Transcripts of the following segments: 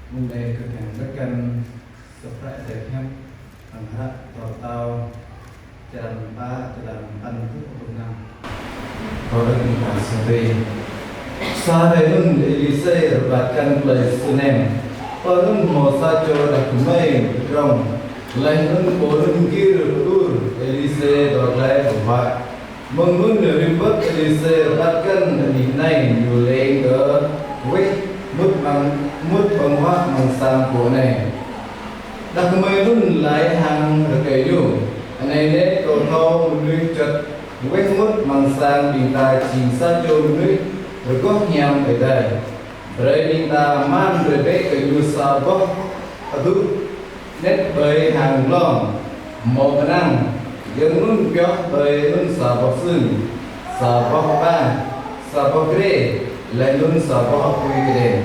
Munde kekandakan seperti yang angkat total jalan empat jalan antu enam. Orang kita sendiri. Sahaja Elise bahkan Palestina. Orang Musa coba kumai berong. Lain orang kir tur Elise dorlai buat. Mengun ribet Elise bahkan dinai yuleng ke weh mút bằng hoa bằng sang của này đặc mới luôn lại hàng được cái điều này đấy còn thâu nuôi chật quét mút bằng sang bình ta chỉ sát cho nuôi rồi có nhầm về đây rồi bình ta man rồi bé cái điều sao có adu nét bơi hàng lon một năng dân luôn béo bơi luôn sao bọc xương sao bọc ba sao bọc rê lại luôn sao bọc quỳ cái đèn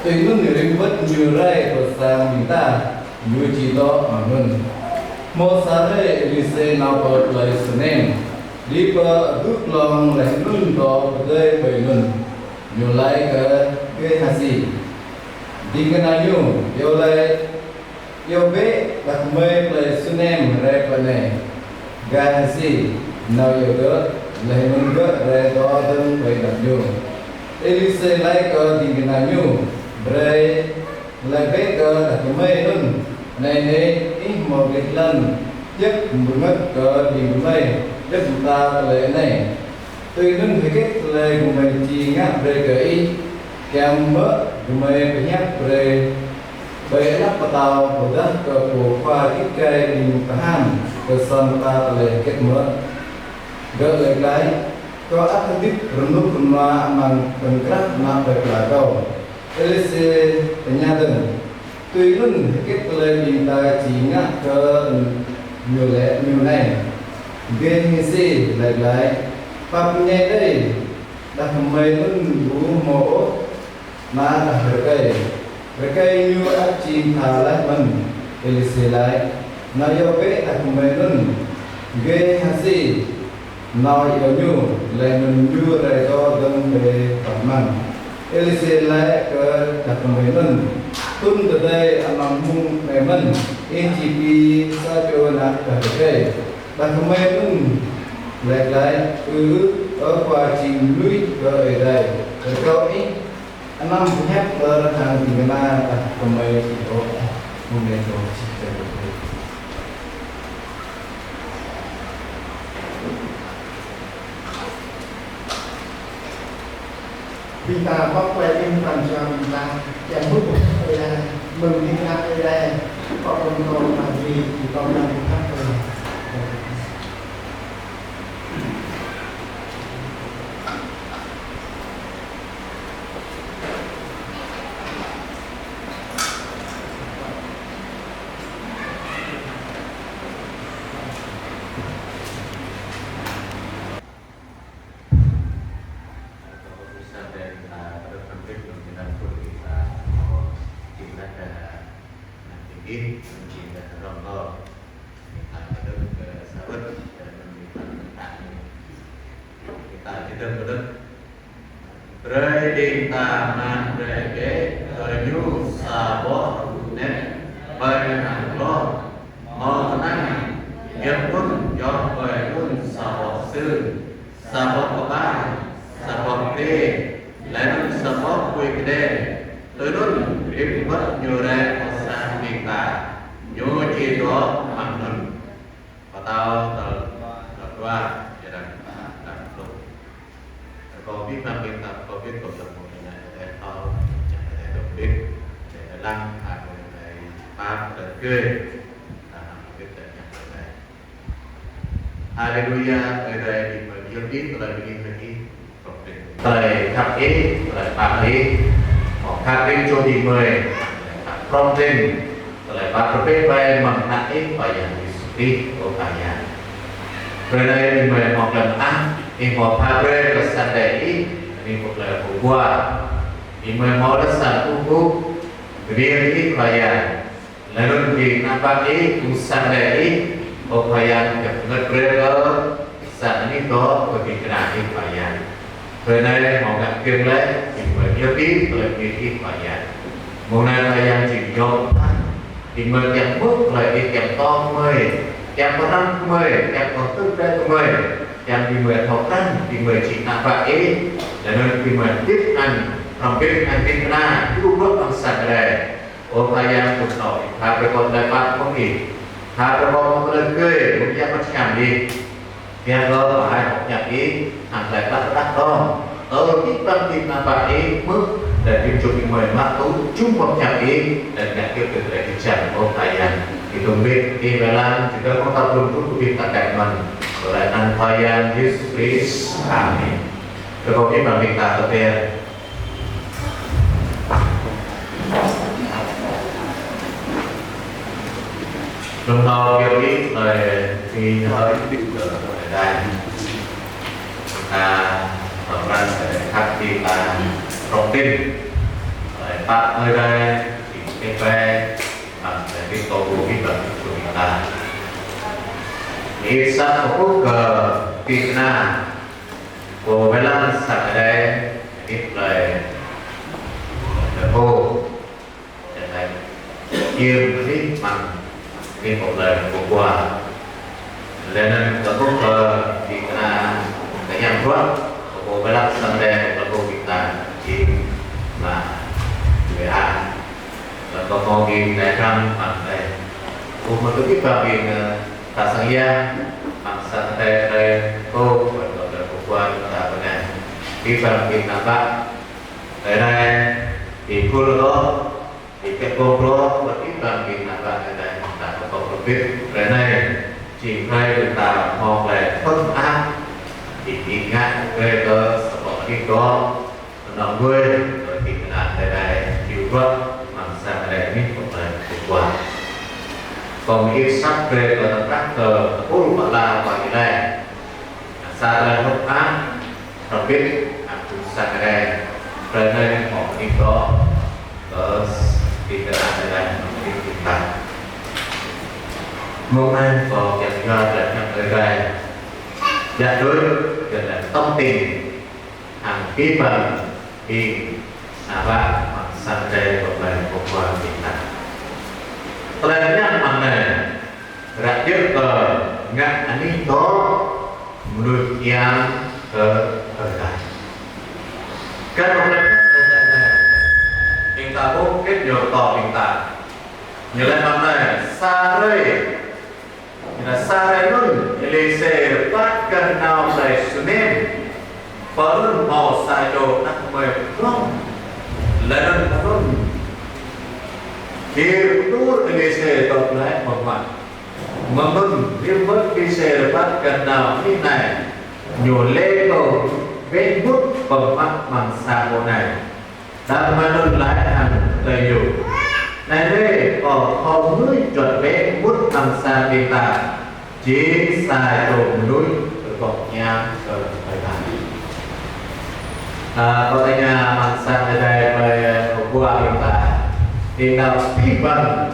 tuy luôn người bất nhiều rai của sang mình ta nhiều chỉ đó mà luôn một sáng đây đi xe nào bật lại xem đi qua rút lòng lại luôn đó đây bởi luôn nhiều lại cái hạt gì đi cái nào nhiều yêu lại yêu bé đặt mê lại xem rai phần này cái hạt gì nào yêu đó lại luôn đó rai đó đơn bởi đặt nhiều đi xe lại đi cái nào nhiều rồi lại biết là cái mây luôn này ít một cái lần giúp một mất cờ thì mây giúp chúng ta lại này tuy nên phải kết lời của mình chỉ ngáp về cái kèm mỡ của mình phải nhắc về bể nắp vào tàu của đất của khoa ít cây thì cả ham của son ta lại kết mỡ gỡ lại cái có áp tiếp rung nút rung loa mang phần cắt mang về là câu Elise penyadun tuy luôn kết lời mình ta chỉ ngắt cơ nhiều lẽ nhiều này gây như gì lại pháp nhẹ đây đặt mây luôn đủ mổ mà đặt cái cây như áp chim thả lại mình Elise lại nói yêu bé đặt mây luôn gây như gì nói yêu như lại mình đưa lại cho dân về tập mình Elise lại ke đặt mình tun từ đây anh mung mình NGP sa cho nát cái đặt mình lại ở qua trình núi ở đây rồi câu ý anh năm nhắc ở hàng thì người ta đặt mình thì mung này rồi Kita pakai influencer kita yang butuh mengingat kontrol lagi di tahun Redinta mandrege nyu sabo net bayan lo mo nang yapun yo bayun sabo sư sabo ba sabo tre lain sabo kuikde turun ribet nyure osan kita nyu cido manun patau dua jalan có biết năng biên tập có biết cộng đồng một này để họ để được biết để đăng hàng này ba để kê là biết để nhận được này Hallelujah ở đây thì mình yêu biết là mình yêu cái cộng đồng tại tháp ý tại ba ý hoặc tháp ý cho đi mười trong tên tại ba cái bếp bay bằng tháp ý và dạng đi của cả nhà rồi đây thì mình học lần ăn ini mau pabre kesan dari ini boleh buat ini mau dasar buku beri klien lalu di nampak ini usaha dari klien ngebrel saat ini do bagi kenali klien karena mau nggak kira ini lebih klien một ngày là yang chỉ nhộn thì mời kèm bước lại đi kèm to mời kèm có răng mời kèm có tức đây mời kèm thì mời thọ căn thì mời chỉ là vậy để nên thì mời tiếp ăn làm biết ăn tin ra cứ bước bằng sạch này ô thay yang cuộc nổi thay cái con đại bác không nghỉ thay cái con lên cười cũng ra bắt chạm đi nghe đó phải học nhạc ý hàng đại bác đắt đó ở cái tâm tin là vậy mức để tìm chụp những người mắc tú chung một nhạc ý để nhạc kêu từ để đi chạm ô thay yang thì đồng biết khi về làm thì tôi có tập trung của việc tất cả mình rồi lại ăn thay yang Jesus Christ Amen rồi có biết bằng việc ta có thể đồng thời kêu ý lời khi hơi ở đây ta ở ra sẽ khắc khi ta trọng tin lại phát ở đây thì cái ve bằng cái tô của cái vật của chúng ta ý sát của quốc cờ Việt Nam của Việt Nam sẵn ở đây ít lời hô để thấy kiêm thích bằng cái một lời của quà lên nên có quốc cờ Việt Nam cái nhằm thoát của Việt Nam sẵn đây là của Việt Nam chỉ là người Anh là có con game đại răng bằng đây cũng một cái biết vào việc ta sang gia bằng sang đây cô và gọi là của qua chúng ta bên này khi vào việc làm bạn ở đây thì cô đó thì cái cô đó và biết vào việc làm bạn ở đây ta có con biết ở đây chỉ hay chúng ta mong về phân áp thì đi ngại về cơ sở bỏ đi đó nó quê rồi thì là đây này chịu vất bằng sang đây biết một lời của qua còn ít sắc về ở các tờ ôi mà là và cái này xa đây không áp rồi biết cũng sang đây rồi đây họ đi đó ở thì cái này đây đi chúng ta một ngày có kiểm tra lại ở đây dạ đối gần là tâm tình hàng ký phần thì bạn bằng sang đây một lần một qua Việt Nam lần nhắc bằng này đã tiếp cờ ngạn anh ấy đó nuôi giang ở đây các đồng lên chúng ta cũng kết nhiều tỏ chúng ta như lần bằng này xa đây là xa đây luôn lê xe bắt gần nào đầy xuống em vẫn màu xài đồ nặng mềm không lần luôn thì tôi lê xe tập lại một mặt mà mừng riêng mất cái xe bắt gần nào như này nhổ lê đồ vết bút bằng mắt bằng xa bộ này đã mà luôn lại hàng đầy nhiều này đây có không núi chuẩn vết bút bằng xa đi ta chỉ xài đồ núi ở góc nhà ở thời gian có tay nhà bằng xa ở đây về qua hiện tại thì nào phi bằng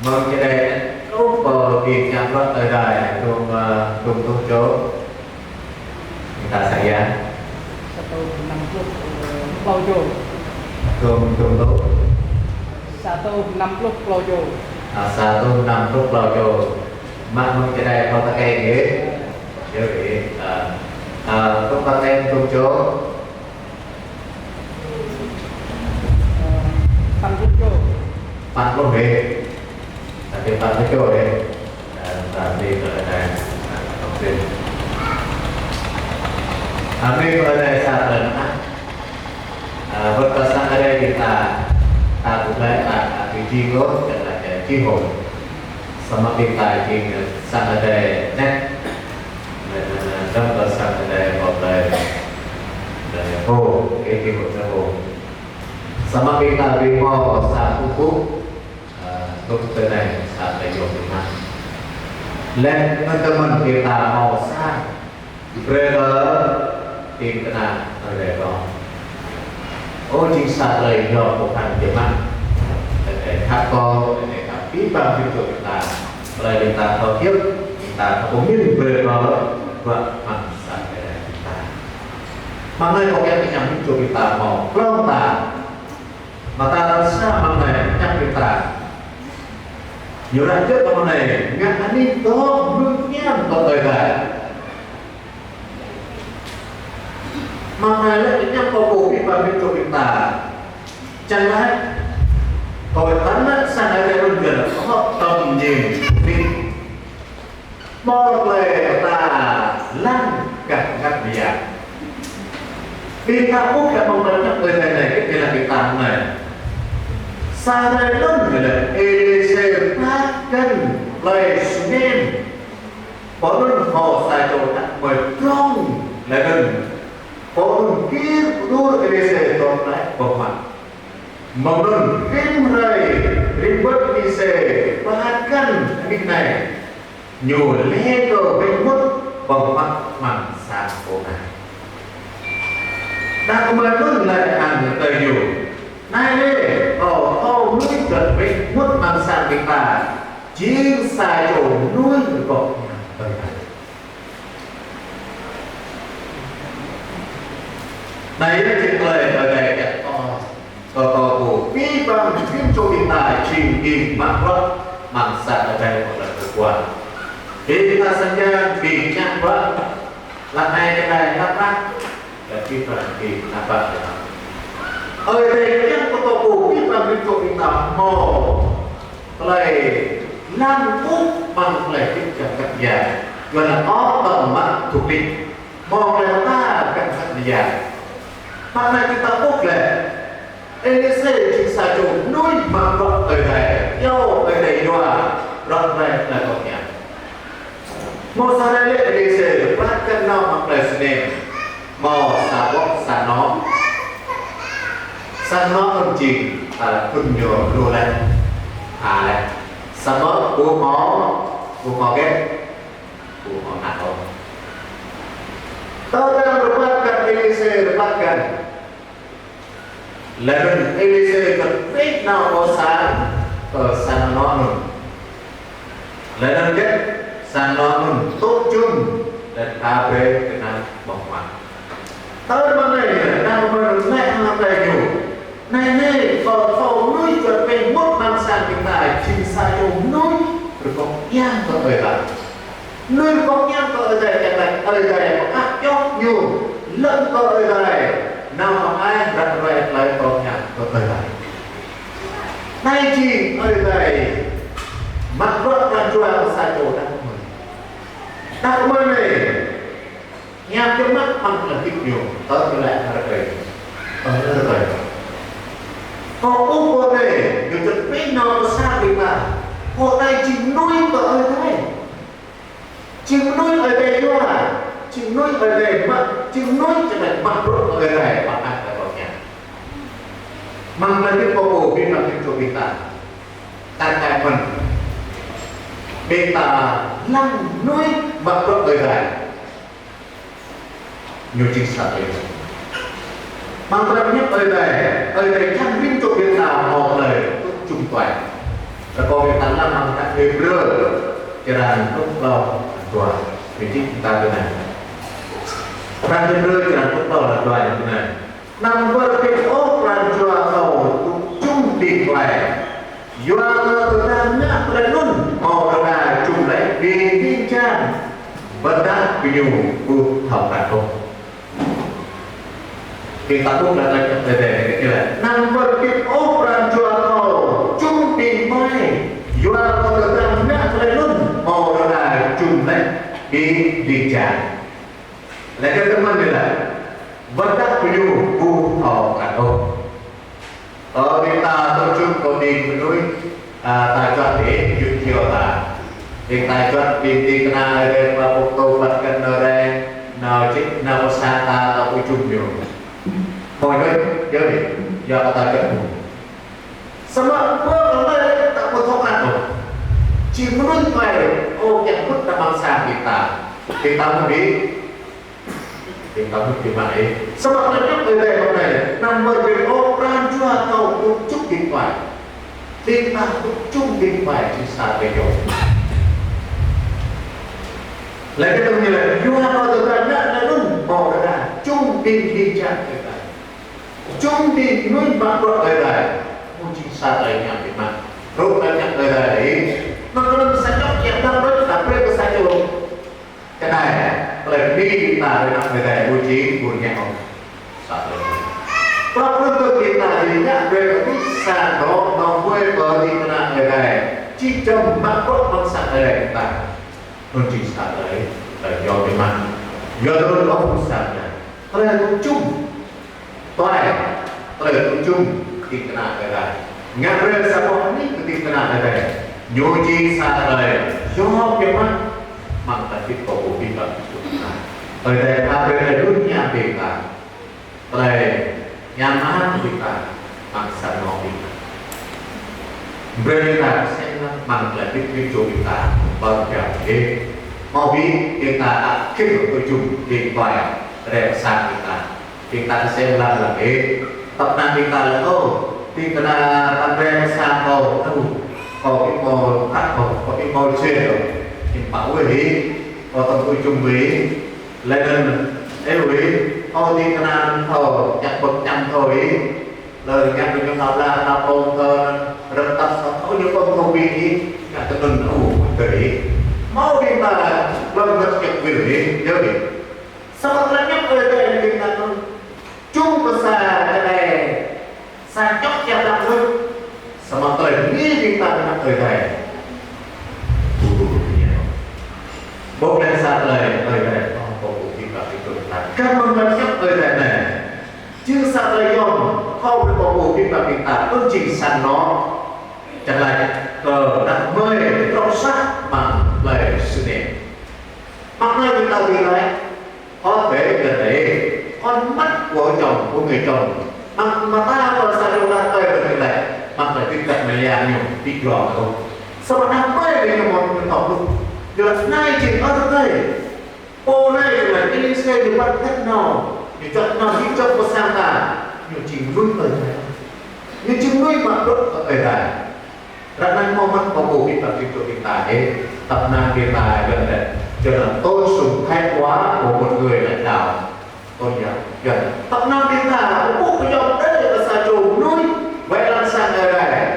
mong cái đây lúc vào việc nhằm vật ở đây cùng tung chỗ chúng ta xảy ra 160 klojo cùng tốt 160 klojo 160 klojo mà mong cái đây có ta cây nghĩa chứ vậy lúc ta em tung chỗ 80 về tapi 80 chỗ đấy tadi ở đây ok Amin ở đây saat lần berpesan ở đây kita cũng lại vị trí gốc là cái chi hội sama kita thì sang ở đây nét trong cơ sang ở đây một đây hồ cái chi hội là hồ sama kita di mau saat hukum untuk này saat đây dùng mà lên teman-teman kita mau sang berada tìm cái nào ở đây đó ô chính xác lời do một thằng điểm mạnh để các con để các bí bằng tiêu chuẩn chúng ta lời chúng ta có tiếp chúng ta có biết về nó và mạnh sẵn để chúng ta mà nơi có cái nhằm tiêu chuẩn chúng ta màu không ta mà ta rasa mana yang kita nhiều lần trước con này ngăn an ninh đó luôn nhé có thời đại mà này lại nhắm có cổ bị bà bên chỗ kita chẳng lẽ tội tấn á sang đây bên gần là có tầm nhìn đi một lời ta lăn cả ngắt bìa vì ta cũng là một lần nhắc lời này cái là cái tàn này xa đây lớn người là EDC phát cân lời nên có đơn họ xài đồ đặt bởi trong là đơn có đơn kia đua EDC tồn tại của mặt một đơn phim rầy riêng bất EDC phát cân cái này nhiều lẽ cờ bên mất bằng mặt mặn sạc của này đã có mấy đơn lại hàng tờ nhiều này đi ở nuôi chuẩn bị mất mặn sạc của ta chỉ xài chỗ nuôi người cậu này là chuyện lời ở đây kẹt to của vi bằng phim cho hiện tại trình hình mạng vất mặn sạc ở đây một lần vừa qua jadi kita saja bincang buat lantai kedai apa dan kita di apa ở đây yang foto buku kita bentuk kita mau play làm úp bằng play kita kerja gọi là có tầm mắt thuộc định mau là ta cần kerja mana kita úp là EDC chính xác chủ nuôi bằng vật ở đây doa rất là tốt nhỉ một sao đây là đi xe phát cân nào mặc lời xin mò xà bóc xà nó không chỉ là khuyên nhờ luôn lên này xà mỡ của mò ghét của mò nặng không tao đang được phát cân EDC được phát cân là mình EDC cần biết nào có sáng ở xà nó nữa là nên ghét sang nó mình tốt chung để ta về cái này bọc mặt tới bên này đang bên mẹ làm đầy đủ này còn nuôi chuẩn bị mất mang sang hiện tại chính sai chung nuôi rồi có nhang có ở đây nuôi có nhang có ở đây cái này ở đây có áp chót nhiều lẫn có ở đây nào mà ai đặt về lại có nhang có ở đây này chỉ ở đây mặt vợ đang chua sai chỗ đang đặc biệt này nhà trước mắt bằng là kích nhiều tới cái lại là cái ở đây có cô này người ta biết nó xa bị mà cô này chỉ nuôi ở đây chỉ nuôi ở đây thôi à chỉ nuôi ở đây mà chỉ nuôi cho này mặt độ ở đây mà ăn tại vào nhà mang lên cái cô biết làm cho chúng ta tại phần beta lăng nuôi mặc độ đời này nhiều chính xác đấy mang ra nhất ở đây thằng viên chỗ Việt Nam họ lời chung toàn và có Việt Nam làm các người rơ cho nên lúc lâu đoàn vì chính chúng ta cái này ra người rơ cho nên lúc lâu là đoàn như này nằm vợ cái ốp làm cho cầu chung tiền lại do ta nhắc lên luôn màu là chung lấy vì viên trang vẫn đã bị nhiều vụ thảo cả không kita pun datang ke daerah number kita operan jual kau chung tiền mai jual kau datang nak lên mau là chung lấy đi trả lại cái teman ni lah vẫn đã bị nhiều vụ thảo cả không kita tập trung vào đi núi tài trợ để dự thiệu là hiện tại chuẩn bị đi na đây và phục vụ vật cần ở đây nào chính nào sang ta tập trung nhiều mọi người nhớ đi giờ ta tài trợ sama pun orang tak bertobat tu chỉ muốn phải yang pun tak bangsa kita mudi kita mudi mana sebab lepas ở đây hôm nay nằm ở bên operan jual kau chút điện thoại tiền ta chung điện thoại chỉ xa về rồi lại cái tâm như là jual kau từ ra là luôn bỏ ra chung tiền đi chặt cái này chung tiền nuôi bạc vợ ở đây kunci sadainya memang rupanya dari menurut saya yang dapat sampai ke saya cái này là đi kita dengan người kunci punya ông satu kalau kita tidak bisa nó quay vào thì là người chỉ trong mắt có con sạch này kita kunci sạch đấy là do cái mặt do đó nó không sạch này tôi là công chung tôi là công chung thì cái nào người này ngã về sao có ní thì cái nào người này nhu chi sạch này do cái mắt mang tại cái cổ bị bệnh ở đây ta về đây luôn nhà biệt cả đây nhà má biệt cả mang sẵn nó biệt về là sẽ mang lại cái chỗ biệt cả bao giờ thế mau biết chúng ta đã kết hợp với chung điện thoại để sang chúng ta sẽ là cái tập năng chúng ta là thì cái là tập về sang đâu có cái màu khác có cái màu trên rồi bảo vệ có tâm tôi chung với lên ấy với thôi thì cái nào thầu chặt bậc chăm thôi lời nghe mình cho là tao tôn thơ rất tập có những con thông tin đi cả cái tuần đủ tới mau đi mà lần lượt việc việc đi nhớ đi sau đó nhắc về đây thì ta chung có xa cái này xa chóc chặt đặt hơn sao mà tới nghĩ thì ta nhắc về đây bố lên xa lời này có cuộc tìm gặp cái cực này các con vẫn nhắc lời này chứ xa lời dòng không được có cuộc tìm gặp hiện tại ước trình sẵn nó chẳng lại cờ đặt mơi trong sắc bằng lời sự đẹp mặc này người ta thì lại có thể gần đấy con mắt của chồng của người chồng mà ta còn xa đâu ra tơi được này mà phải tiếp cận với nhà nhiều bị rõ không sao mà đang mơi về một người tộc luôn được nay chỉ ở đây ô này là cái linh xe được bắt cách nào để chọn nào đi trong có sang cả nhiều chỉ nuôi ở này nhưng chỉ nuôi mà đốt ở đây ra năng mong mắt có bổ bị tập trung cho hiện tại ấy tập năng hiện tại gần đây cho nên tôi sùng thái quá của một người lãnh đạo tôi nhớ gần tập năng hiện tại của bộ dòng đấy là xà trù nuôi vậy làm sang ở đây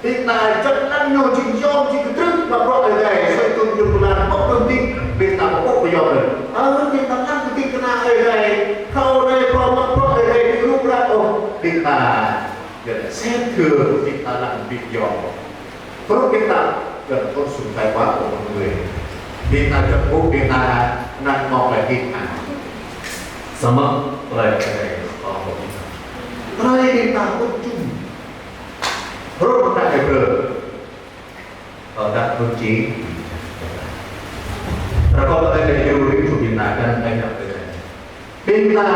hiện tại chất năng nhiều trình dòng chỉ cứ trước mà gọi ở đây sẽ cùng dùng là bốc thông tin việc tạo bộ bây giờ rồi việc tạo năng cái tin nào ở đây khâu đây có mất gọi ở đây lúc ra việc ta xem thường việc ta làm việc dọn tốt việc ta gần con sùng tài quá của mọi người việc ta chọn bộ việc ta năng mong lại việc hẳn sama lại cái này việc ta tốt chung rất là đẹp rồi ở đặt kunci rồi kalau ada yang itu digunakan banyak kita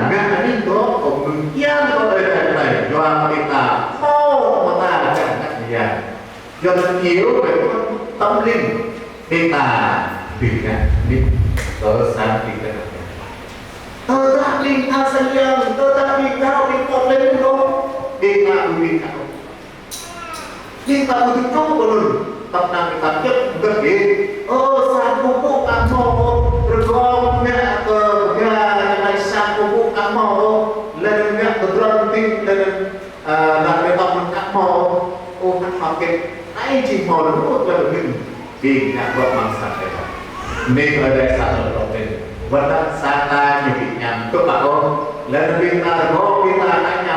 nggak ini kok kemudian kalau ada này doang kita mau mata chẳng dia do nhiều về tâm linh kita dengan ini terus kita tetapi hasilnya tetapi kalau kita lên đâu kita kita betul betul tập năng kita chấp được gì sang buku kamu bergomnya ke negara sang buku kamu lemnya berhenti dan nak betul kamu nak pakai naik cimol untuk lebih di nak buat mangsa kita ini ada satu problem wadah sana nyubinya tu pak lebih naruh kita nanya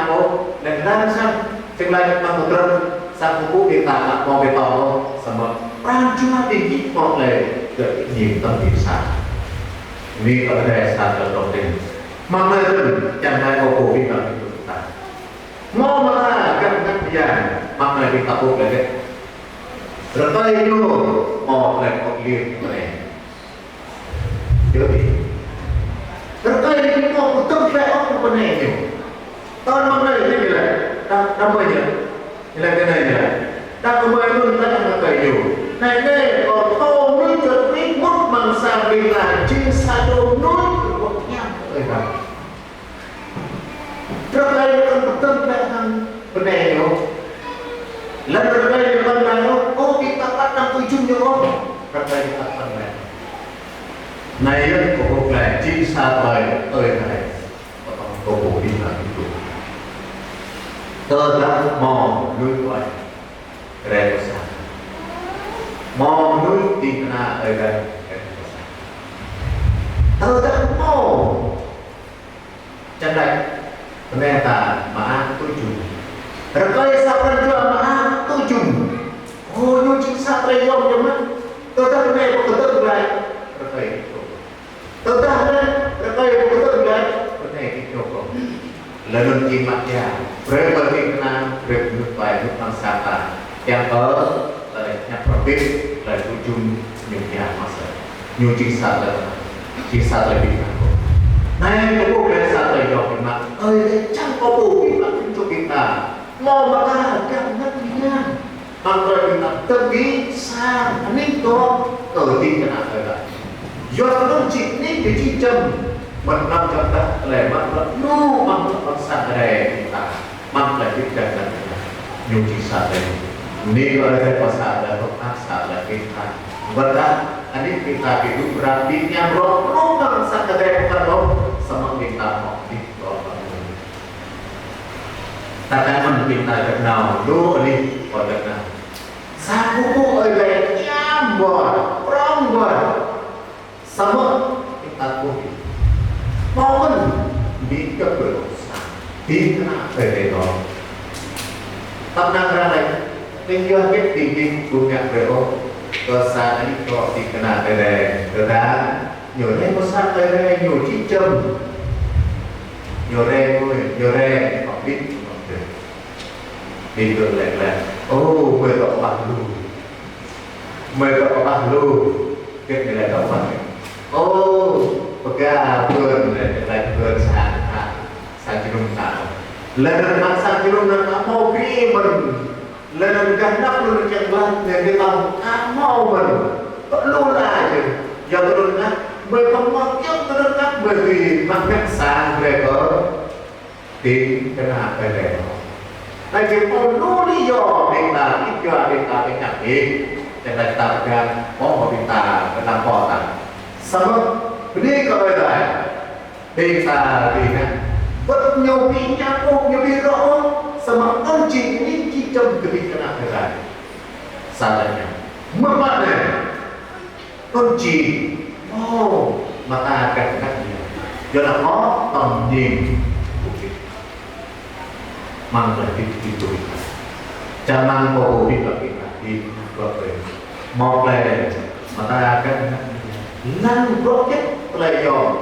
dan sang selain mengutram sang buku kita mau betul sama cuma tinggi oleh keinginan terbisa. Ini ada satu problem. Mana itu jangan kau kita itu kita. Mau mana kan dia mana kita boleh. Retai itu mau boleh kau lihat boleh. Jadi retai itu mau betul boleh aku boleh itu. Tahun mana ini lah? Tahun mana? Ini kena ya. Ta có mấy luôn ta đang cởi nhiều này đây còn tô núi chuẩn bị một bằng sàn vì là trên sa đô núi của nhau người ta trước đây con tâm đại thằng vấn đề không lần trước đây con này không ô kita bắt năm tôi chung nhau không trước đây ta phần này của một lẽ trên sa thời này của bộ đi là cái tơ đã mò nuôi quậy rè có sao mò nuôi tin na ở đây tơ đã mò chân đây nên ta mà tôi chung rồi coi sao kan juga mà tôi chung oh nuôi chính xác đây không nhầm mất tơ đã này có tơ lại rồi coi tơ đã này rồi coi có tơ lại rồi này cái chỗ lần chim mặt già berapa kita berbuat baik bangsa yang yang profit dari ujung dunia masa nyuci satu lebih aku naik ke bukan satu yang lima jangan kau kita untuk kita mau makan jangan dia maka kita terbisa ini toh tertinggal ada jangan cik ni dijam mình năm trăm đất là mất mất nu bằng bằng sạch này ta mang lại cái chuyện này nhưng chỉ sạch này ni ở đây có sạch là không ác sạch là kita berada ini kita hidup berarti yang roh bằng sạch này bukan roh sama kita mau di roh takaman kita kenal lu ini pada kenal sabuku ở đây nham bò rong bò sama kita punya mohon di keberusahaan di kena berdoa tak nak ramai tinggal kita tinggi punya berdoa dosa ini kok di kena berdoa nhồi dosa berdoa nhồi chỉ châm nhồi học biết đi được lại ô mười cậu bằng lu cái này là cậu bằng ô Pega pun lagi sang jerung tahu. Lalu masa jerung nak mau krimen, lalu ganap lalu cenglan yang dia tahu mau ber, perlu lah je. Yang terus nak berpemak yang terus nak beri makan sang mereka di kena pada. Lagi perlu dia kita banyak jangan kita pegang mau kita kenapa tak sama. Ini kalau ada desa di mana bernyobi nyapuk nyobi roh sama anjing ini kita kebijakan ada salahnya mana anjing mata akan katnya jangan mau anjing mana itu jangan mau kita di mau play mata akan nan roket pelajar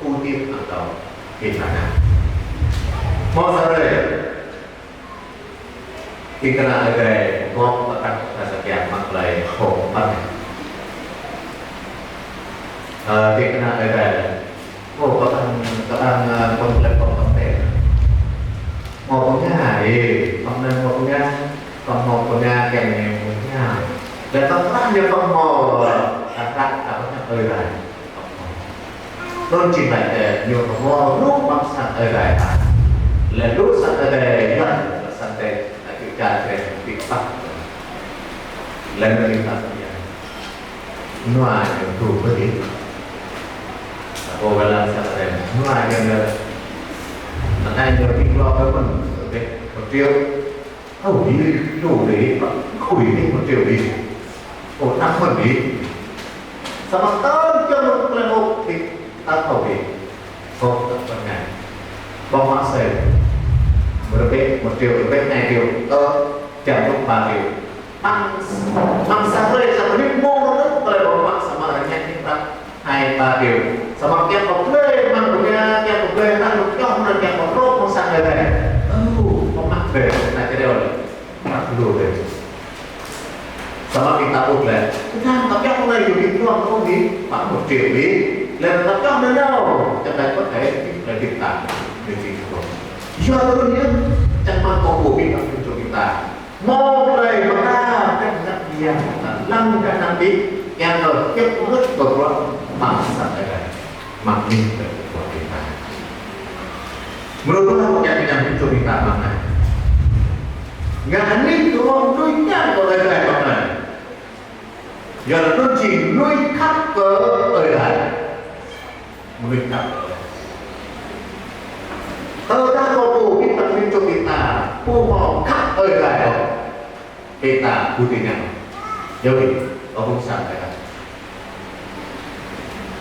udip atau gimana mau sore kita ada mau akan sekian maklai hopan kita ada kadang komplek mau punya mau punya kayak punya dan terang dia mau akan lại tôn chỉ lại nhiều ho lúc băng sạch ở lại là lúc sạch ở đây nhận là sạch đây là cái trà về bị bắt lần này ta ngoài những thủ với đi cô về làm sạch đây ngoài những là ai nhớ đi lo với mình một triệu đi đủ để khủi đi 1 triệu đi ổ năm phần đi sama tahun jam kelembok di atau di kota tengah bawa saya berbeda model berbeda điều jam 3 điều mangsa boleh sama ni mau boleh bawa sama hanya kita 2-3 điều sama kia boleh mang punya kia boleh tak lupa dan kia boleh mangsa ada pemak deh nak jadi oleh mak dulu deh sama kita boleh tapi aku lagi di ruang kopi khoảng 1 triệu đi lên tập trong đến đâu cho nên có thể là việc tạm điều trị của do tôi nhớ chẳng mang có của mình cho kita mau lời mà ta cách nhắc dia lăng cái năng đi yang rồi tiếp rất berbuat masa ada makin berbuat kita menurut yang cho kita mana nggak ini tuh duitnya kalau ada mana giờ là nó chỉ nuôi khắp cỡ ở lại nuôi khắp tơ ta có đủ cái tập cho kita mau khắp ơi lại đó kita putihnya jadi ông sampaikan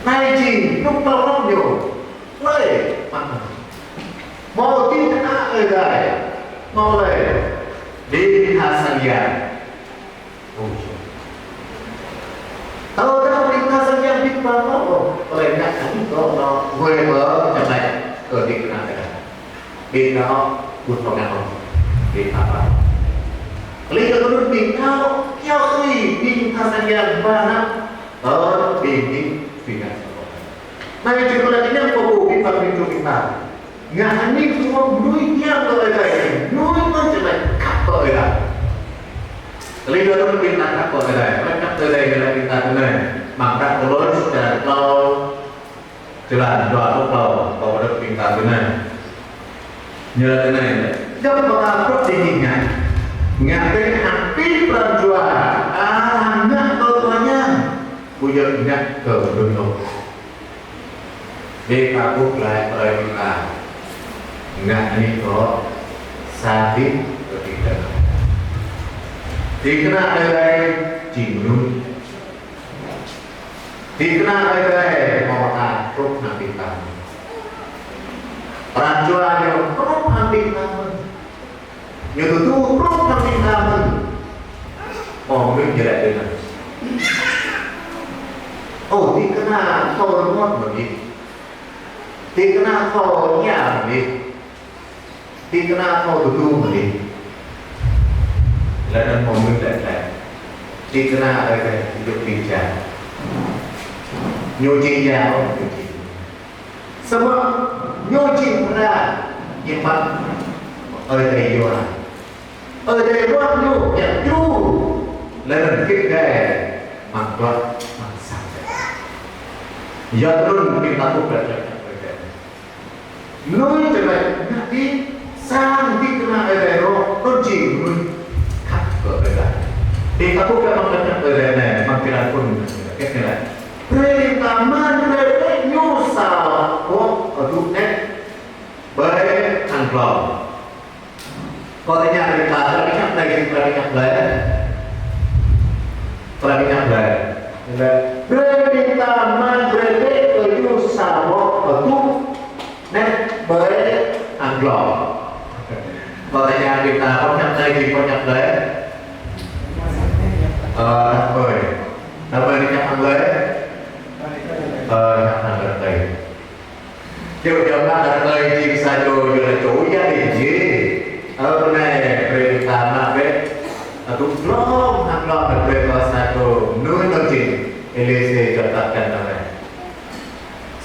này chỉ lúc bao năm nhiều lấy mana mau tin kena ơi lại mau lấy đi Hasalia tahu tak di Hasalia di mana oleh nak itu nó quê ở trong này ở đi kena đi nó buat pengaruh di apa Lihat turun bintang, kau ui bintang saja banyak, bintang bintang. Nah itu kalau ini aku bintang. Nggak ini semua nuinya kalau ada, nui pun cuma kapal ada. Lihat turun bintang kapal ada, mereka ada bintang ada. Maka terus kalau jalan dua kalau ada bintang ada, nyala ada. Jangan berapa tingginya. Ngapain hampir perjuangan anak tuanya punya ingat ke dunia di kabuk lại kita nggak ini kok sakit ketika dikena ada cinun dikena ada mau truk nanti kamu perjuangan yang truk nanti kamu như tôi tu rốt trong Việt Nam mình còn mình như lại đây này thì cái nào thâu nó ngon mà đi thì cái nào thâu nhà mà đi thì cái nào thâu tu mà đi là nên mình lại lại thì cái nào đây này được tình trạng nhiều chi nhà không nhiều chi sao mà nhiều chi ra nhưng mà ở đây vô ở đây luôn vô nhận vô lên cái ghê mặc quần mặc sạch giờ luôn mình ta cũng phải nói cho mày nhắc đi sang đi cái nào ở đây rồi nó chỉ luôn khắc ở đây này thì ta cũng phải mặc ở đây này mặc cái là quần cái này perintah mendetek nyusa ở tu nét bởi thằng lò có thể nhà người ta là cái nhắc này là cái nhắc lệ perintah mendetek nyusa ở tu nét bởi thằng lò có thể nhà người ta có nhắc này thì có nhắc lệ bởi là bởi nhắc thằng lệ nhắc thằng lệ Điều ra là lời chim sa chô như là chủ gia đình gì ở bên này về ta mà về tụt lom hàng lom là về vào sa chô nuôi tâm trình elise cho ta cần là này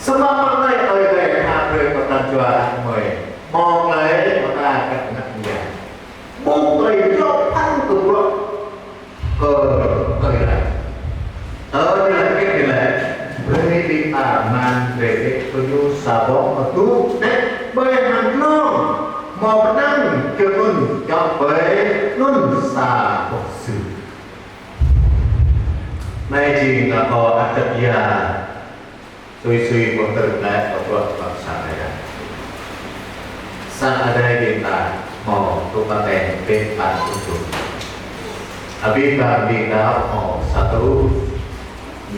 sebab này ở đây hạ về của ta chùa mời mong lấy của ta các nặng nhà bông lấy cho ăn tụt lom ở đây ở đây là cái gì này perintah mendetek nyusa itu bởi hàng non mau menang kebun cho bởi nusa boksu này chỉ là có ác gia suy của tự lại ở vợ bangsa này saat ada kita mau kabupaten Bintan untuk Abika Bintan mau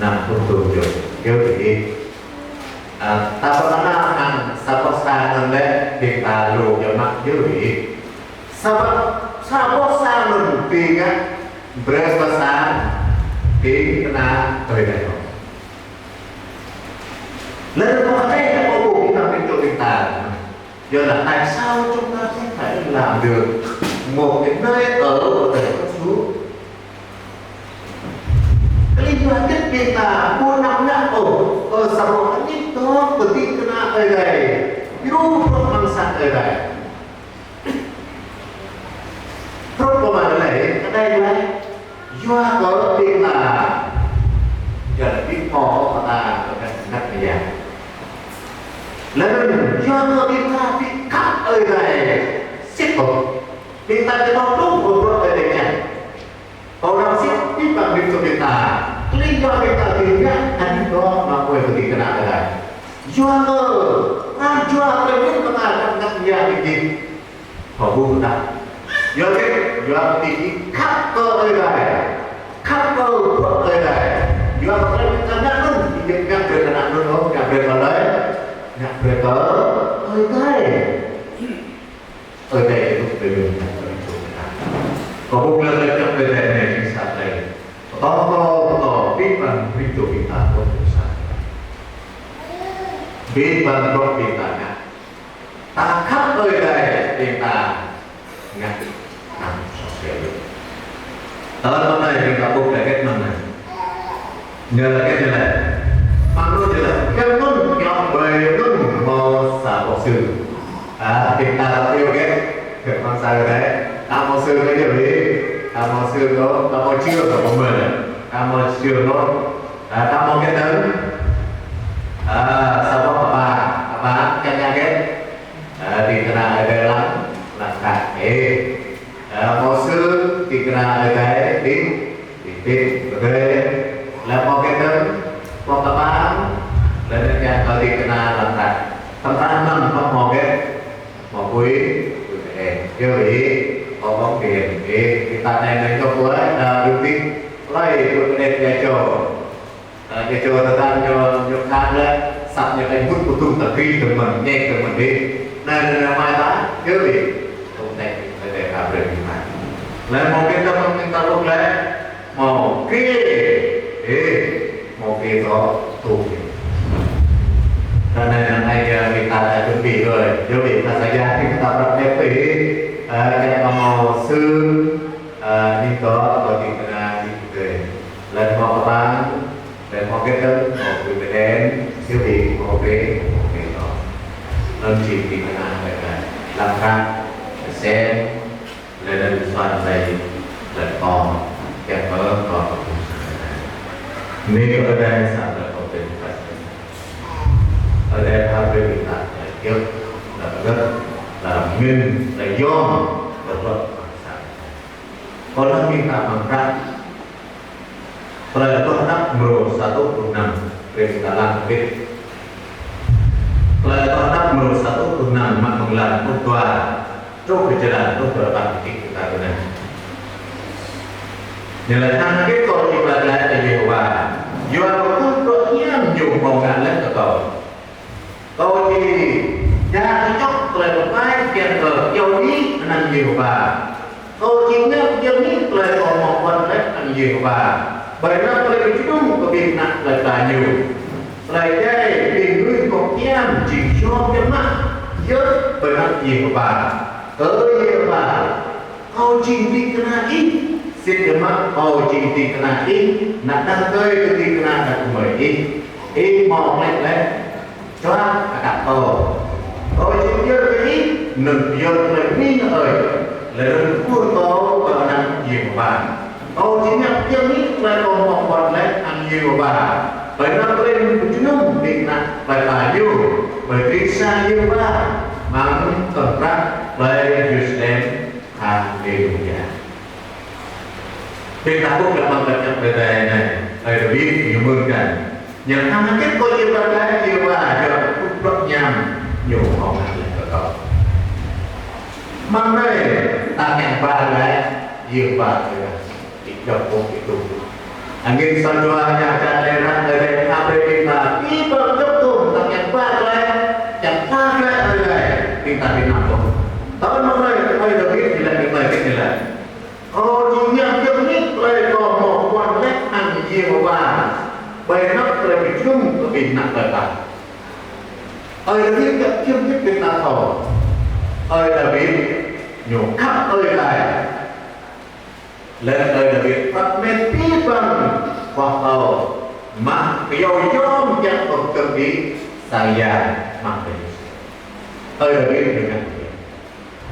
167 kêu thì ta có nói rằng sao xa hơn đấy thì ta lùi cho mặt dưới vị sao xa hơn tiền á berapa xa thì kena thời đại đó lên có đây là có buộc chúng ta bên chỗ ta giờ là tại sao chúng ta không phải làm được một cái nơi ở của đời con xuống lima kita punangnya sarong itu ketika kena ada hidup bangsa ada problem này ở đây là do có tiền là giờ biết mò của ta cái nát nhà lên do có tiền là biết cắt ở đây xếp vào tiền taจะต้องรู้ว่าở đây chẳng orang sih tiba di kita lingkar kita tinggal dan doa melakukan ketika ada jual jual itu kena dia bikin babu dah do cái do thì khắp cơ ơi này khắp cơ thuốc ơi này do cái nhắc luôn thì nhắc về là nặng luôn không nhắc về vào đấy nhắc về cỡ ơi thế ở đây lúc về mình có một lần lên trong về này thì sao đây có biết bằng biết chủ bị ta không sao biết bằng không bị ta ngã ta khắp ơi đây thì ta ngã nằm sọt được ở hôm nay chúng ta buộc lại cái năm này nhờ là cái này bằng luôn thì là cái luôn nhọn bề luôn mò xả bộ sư thì ta yêu cái bằng sao cái đấy ta mò sư cái điều gì ta mò sư nó ta mò chưa là một mình ta mò chưa nó ta mò cái tấn sau đó bà cái nhà cái thì cái này về lắm là cả cái mò sư thì cái này cái tim về là mò cái tấn mò ta bán lên nhà ở thì cái này là cả tâm ta năm không mò cái mò quý yêu ý có bóng tiền thì ta này cho cuối được tin lấy được đẹp nhà trò ta đang cho khăn đấy sắp như anh hút của tung tập khi từ mình nhẹ từ mình đi nên là mai đó nhớ gì không đẹp để làm được gì mà lên một cái tâm chúng ta lúc đấy một kia có tù cho nên là nay người ta đã chuẩn bị rồi chuẩn bị ta sẽ ra thì chúng ta đặt đẹp cái màu xương đi có thì là đi về lên màu bán lên màu cái tấm màu cái đen siêu thị màu cái đó nên chỉ thì là làm khác xem lên xoan dày lên còn kẹp mỡ còn nếu ở đây sao là không thể phải ở đây ta phải bị nạn là kiếp là rất là nguyên là do là có lẽ kita mangkat pada tahap meru 1/6 dari dalam bit pada tahap meru 1/6 mak menglan tua trong berjalan untuk berapa kita benar nilai tanah kita ibadah Yehova jual pun rohnya dùng mong ngàn lên cầu tôi thì ra chóc lời một cái kèm cờ yêu ý ăn nhiều và tôi chỉ nhớ yêu ý lời còn một phần đấy ăn nhiều và bởi nó lời bị chung có việc nặng lời là nhiều lời đây vì người có em chỉ cho cái mắt nhớ bởi nó nhiều và tới nhiều và tôi chỉ đi cái nào ít xin cái mắt tôi chỉ đi cái nào ít nặng đang tới cái đi cái nào đặt mười ít mong lên cho đặt tổ tôi chỉ nhớ cái ít nâng nhớ lời mi ơi lời của tôi ở nằm nhiều bà tôi chỉ nhớ cái ít lời còn một phần lên ăn nhiều bà bởi nó lên của chúng nó định nặng phải là nhiều bởi vì xa nhiều bà mà cần ra lời Jerusalem Hallelujah chúng ta cũng là bằng lập trong đề tài này lời được biết nhiều mừng cảnh nhận thăng kết có nhiều bạn gái nhiều bà cho cũng rất nhằm nhiều họ ngạc lên cơ cầu mang đây ta nhận bà gái nhiều bà thì là ít đọc vô cái tù anh nghe sao cho nhà cha đây ra ở đây ta đây đi là ít bằng gấp tù ta nhận bà gái chẳng pha gái ở đây thì ta đi làm không tới lúc này quay được biết thì là cái này cái này chỉ nhận được biết lời còn một quan lét ăn nhiều bà bởi nó là bị chung và bị nặng lời bà ơi là biết gặp chương thích Việt Nam thổ ơi là biết nhổ khắp ơi lại lên ơi là biết phát mê tí bằng hoặc tàu mà dầu dôm chẳng còn cần đi xài dài mà phải ơi là biết được này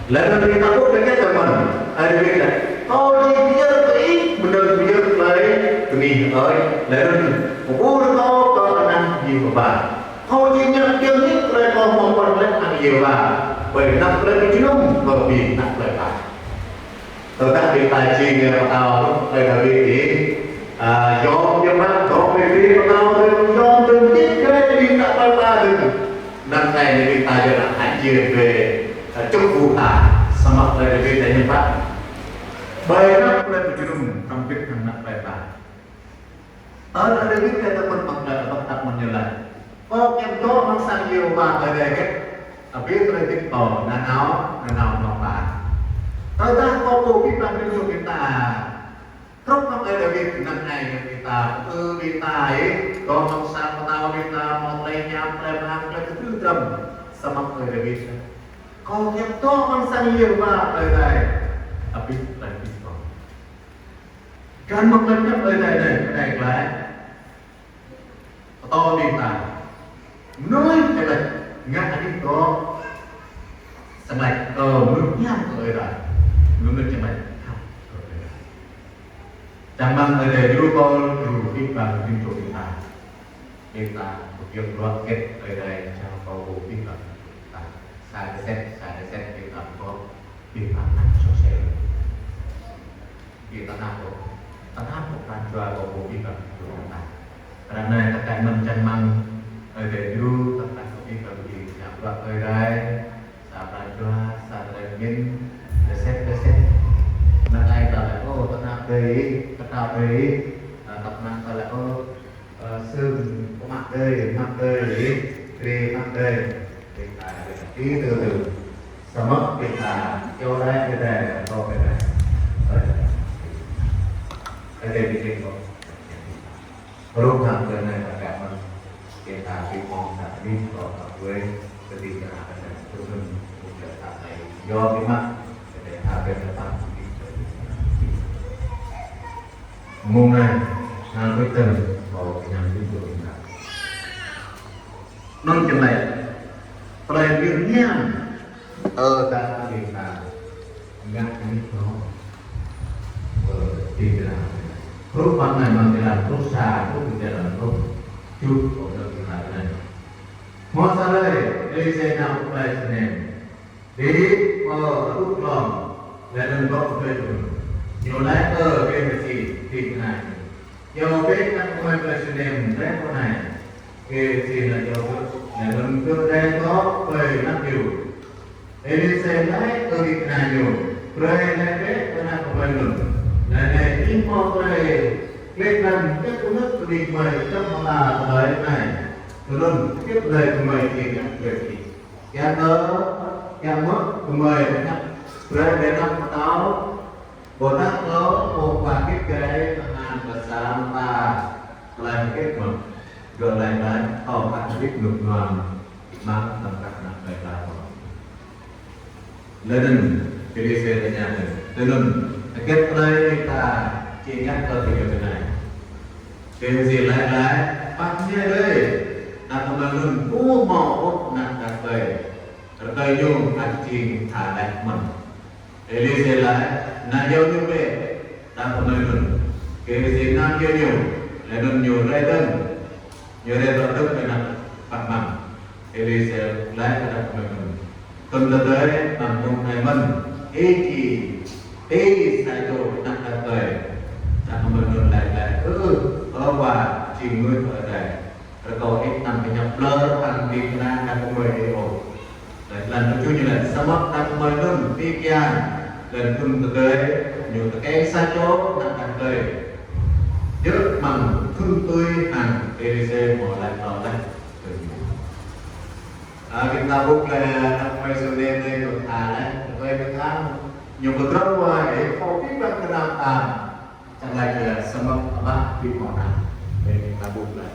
lên là biết ta quốc đến cái tờ mình ơi là biết là tôi chỉ nhớ cái ít mình đừng nhớ lấy cái gì ơi lên một bố nó có ăn nhiều bà thôi chỉ nhận kiêng nhất lên còn một phần lên ăn nhiều bà bởi nặng lên cái chung và bị nặng lời bà tôi ta bị tài chi người mà tao đây là vì ý do nhưng mà có về đi mà tao do đừng biết cái đi nặng lời bà đừng năm nay thì bị tài cho là hãy chia về chúc phụ thả sao mặt đây là vì tại nhân pháp Banyak oleh penjuru hampir anak lebar. Ada lagi kata bermakna tak menyelat. Oh, yang tu mangsang Yehovah ada kan? Tapi terlihat nanau nampak. Ada kau kita dulu kita. Terus ada David nangai kita. Kita kau mangsang tahu kita mulai nyampe itu jam sama David. Kau yang tu mangsang Yehovah ada. Tapi terlihat kan mengenai đây lại to đi ta nói cái này ngã đi có sầm lại nước nhang rồi rồi nước chầm lại chẳng bằng ở đây chúng con đủ đi bằng kinh chủ chúng ta một việc loạn kết ở đây trong câu bộ đi bằng ta sai xét chúng ta có đi bằng số xe kita nampok bukan jual kopi kan karena kakak mencemang dari dulu tentang kopi kopi yang buat dari sahabat jual sahabat ingin resep nangai kalau oh tenang dari tenang kalau oh sương mak dari kita itu sama kita jualnya kita atau kita ada bikin kok. Perlu sampai naik agama kita pikong tadi kalau gue ketika ada turun udah sampai jawab lima dari harga depan mulai sampai terus kalau nyampe turun non jelek pelajarnya dalam kita enggak ini kok tidak perubahan memang dalam perusahaan itu dalam hidup orang kita. Masalah dari saya nak apply senin. Di ruang dalam blok itu, nilai PVC tinggal. Yang benar apply senin berapa naik? PVC nak jauh dalam kereta nak jauh. Dari saya naik tinggal jauh. Kereta nak apply này in một này lên lần các công đức đi mời trong là đời này luôn tiếp lời của mời thì nhận việc gì nhà tớ nhà mất của mời rồi để năm táo Bồ Tát có một vài cái kế hàng và sáng ta lại kết mật rồi lại đấy họ bạn biết ngược ngoan mang tầm các nặng về lại lên cái đi xe tại nhà mình lên kết lời kita chỉ nhắc tới cái này cái gì lại bắt nhé đây là thằng mình luôn cố mò nặng đặt về rồi cây dùng ăn chìm thả lại mình để đi xe lại là nhiều như vậy là thằng mình luôn cái gì nam nhiều là luôn nhiều đây rồi đất phải nặng bắt bằng để đi xe lại là thằng mình tuần tới bằng trong này mình sai đồ nặng đặt về là mình lại và chỉ người ở đây rồi cầu ít nằm phải nhập lơ ăn đi ra ăn người đi ổ lần nói chung như là sao mất ăn mời luôn đi kia lần tuần tới nhiều cái xa chỗ nặng đặt về trước bằng thương tươi hàng TDC mở lại đó đây kita buka apa sudah ini ada kita nyumbut rawa kopi berkenaan jangan juga semak apa di mana kita buka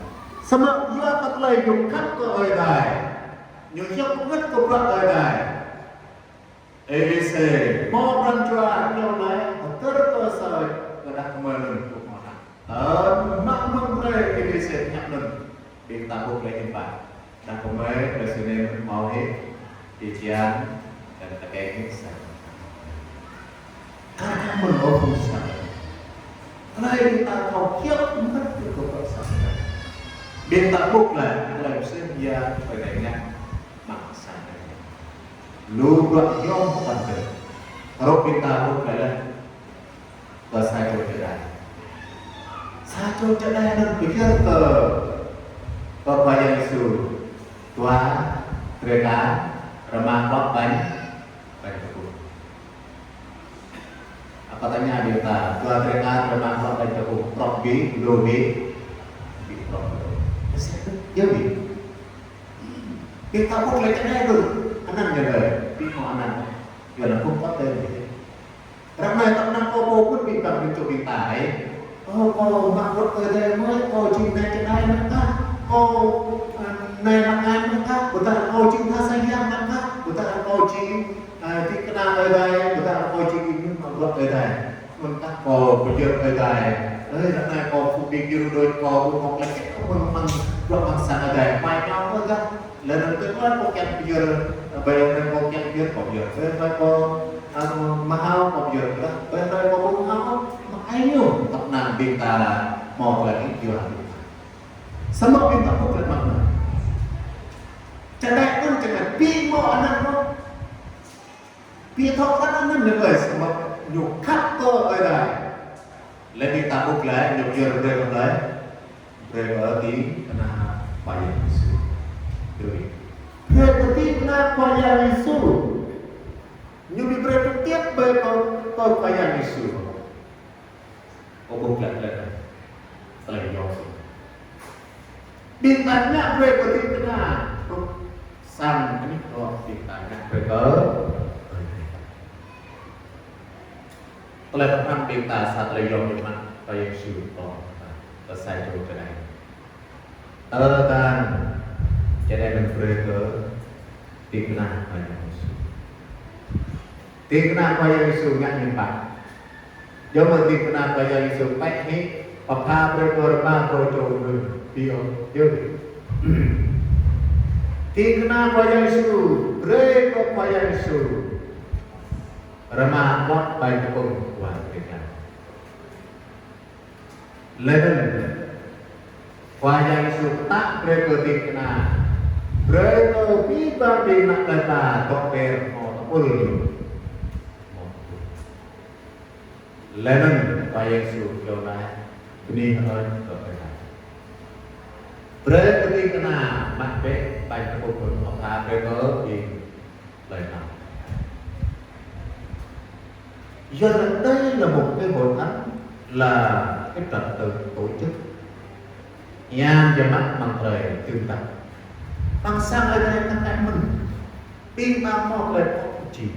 semak ia patlai nyukat ke orang nyukat kuat ke orang EBC mau rancuan yang lain terkesai kedah menentu mana makmum mereka EBC nyaklen kita buka tempat dan kemarin Presiden mau dijian dan terkait karena menolak usaha. Karena kita tahu kiat bukan kekuasaan. Benta bukan dalam sedia pedangnya maksa. Lu buat yom bukan. Kalau kita bukan bahasa Jawa. Satu jalan dan pikir ke yang itu tua kereta remah blok banyak. Apa katanya kita dua kereta terbang sampai ke Propi, Lobi, di Propi. Ya bi, kita pun lagi dulu, anak jaga, pino anak, jalan pun kotor. Ramai tak nak kau pun bintang bincang bintai. Kau makhluk kedai kau cinta kedai mereka, kau naik makan mereka, bukan kau cinta sayang mereka, bukan kau cinta kenal kedai, bukan kau cinta makhluk kedai, mereka kau berjuang kedai, ramai kau pikir dulu kau kompleks, kau memang mangsa kedai, banyak mereka, lalu kedua kau yang pikir, bayar kau yang pikir kau bayar, kau mahal kau bayar kau mahal. Ayo, tak nak bintang mau lagi jual. Sama bintang pun mana? Cadai pun jangan pingo anak mo. Pingo kan anak lebih sama nyukat tu ada. Lebih takut lah, nyukir berapa berarti kena bayar isu. Berarti kena bayar isu. Nyubi berapa tiap bayar bayar isu. Kau bukan setelah jauh. Bintangnya berarti kena sang ini kalau bintangnya berapa? Setelah pernah bintang saat jauh cuma kayak syukur selesai jauh kedai. Kan jadi berapa? Dikena banyak musuh. Dikena banyak musuh nggak nyimpan. Jom nanti kenapa yang supaya ni apa berkorban berdoa dia. Ti kenapa yang su berapa yang su ramah buat baik pun buat kita. Lain yang su tak berapa ti kena berapa tiba di nak kata dokter pun. Lenan bayang su lona benih orang berkata. Berarti kena makbe bayang pun apa berko di lenan. Giờ đây là một cái hội thánh là cái trật tự tổ chức nhằm cho mắt bằng thời tương tập. Bằng sang ở đây các anh mình tin bao một lời có chỉ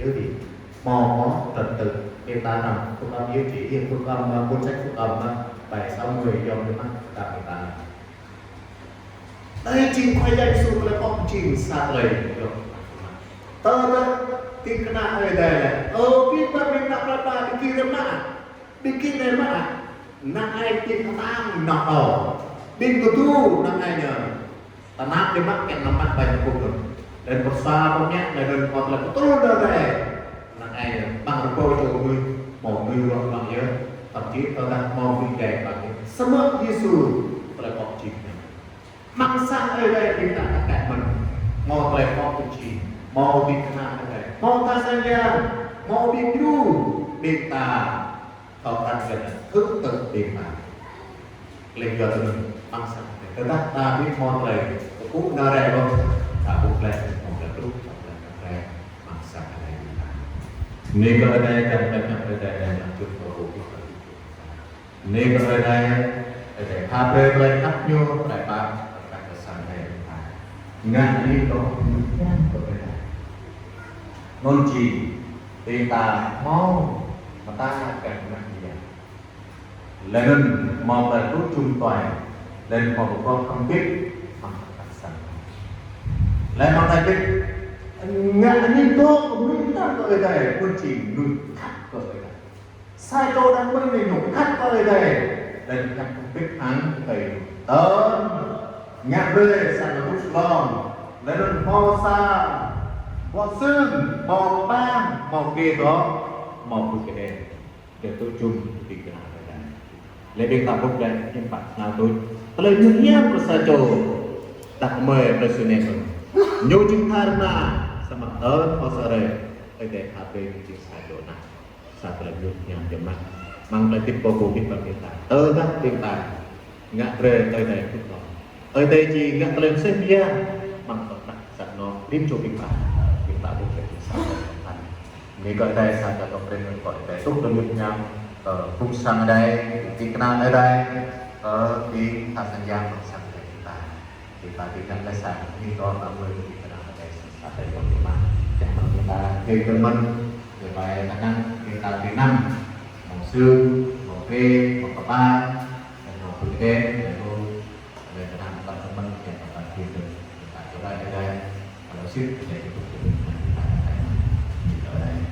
nhớ đi. Mò trật tự người ta rằng phúc âm yếu chỉ hiện phúc âm cuốn sách phúc âm 760 dòng để mắt cả người ta đây chính khoai dạy xuống là có trình xa lời tớ đó tin cái nào ở đây là biết ba mình nặng là ba bên kia này mà nặng ai tin tăng nặng ở bên của tu nặng ai nhờ ta nặng để mắt kẹt nằm mắt bài cuộc rồi dan bersama nya dan khotbah betul dari nak ai bang rebo cho người một người lo bằng nhớ thậm chí tôi đang mong đi đẹp bằng semua Yesus oleh Pak Cik maksa ở đây kita các mình mau oleh Pak Cik mau dikenal oleh mau ta sayang mau diru kita tautan kita thức tự tìm mà lên giờ mình bằng sẵn cái đất ta biết mong này cũng nơi đây không ta cũng lên một là lúc là đây bằng sẵn này nếu ở đây cần phải ở đây là chúng tôi cũng nếu ở đây để pha bê lên khắp vô lại ba các cái sàn này ngàn đi đó ngàn ở đây non chỉ thì ta mau mà ta cần làm gì lên mong là rút chung toàn lên một con không biết bằng các sàn lên mong ta biết ngàn đi đó cũng biết ta ở đây quân chỉ nuôi khắc ở đây sai tô đang bên này nhục khắc ở đây lên các không biết hắn thầy tớ nhạc rơi sẵn là rút lòng lên đơn phó xa phó xương màu bang màu kia đó màu của cái đèn để tôi chung thì cái nào phải đây lấy bên tập bốc đèn nhưng bạn nào tôi lấy những nhé của sa trồ đặt mời presiden nhu chứng tha na sama tớ phó xa đây ở đây HP chứng sa trồ na sa trồ nhu nhằm chấm mắt mang lại tiếp cô biết bằng hiện tại tớ các hiện tại ngã rơi tới đây phút đó ở đây chỉ ngã lên xem ra bằng tật đặt sẵn nó tiếp cho hiện tại bố phải sao thành Ini gọi đây sao cho công trình gọi để xúc được nhịp nhàng ở khung sang ở đây, thì canal ở đây, ở đi tham gia sang để kita tidak lesar ini kalau kamu di tengah ada yang cuma jangan kita teman supaya kadang kita tinam mau xương mau pe mau kapa mau putih itu ada kadang teman yang akan kita coba ada kalau sih jadi itu kita ada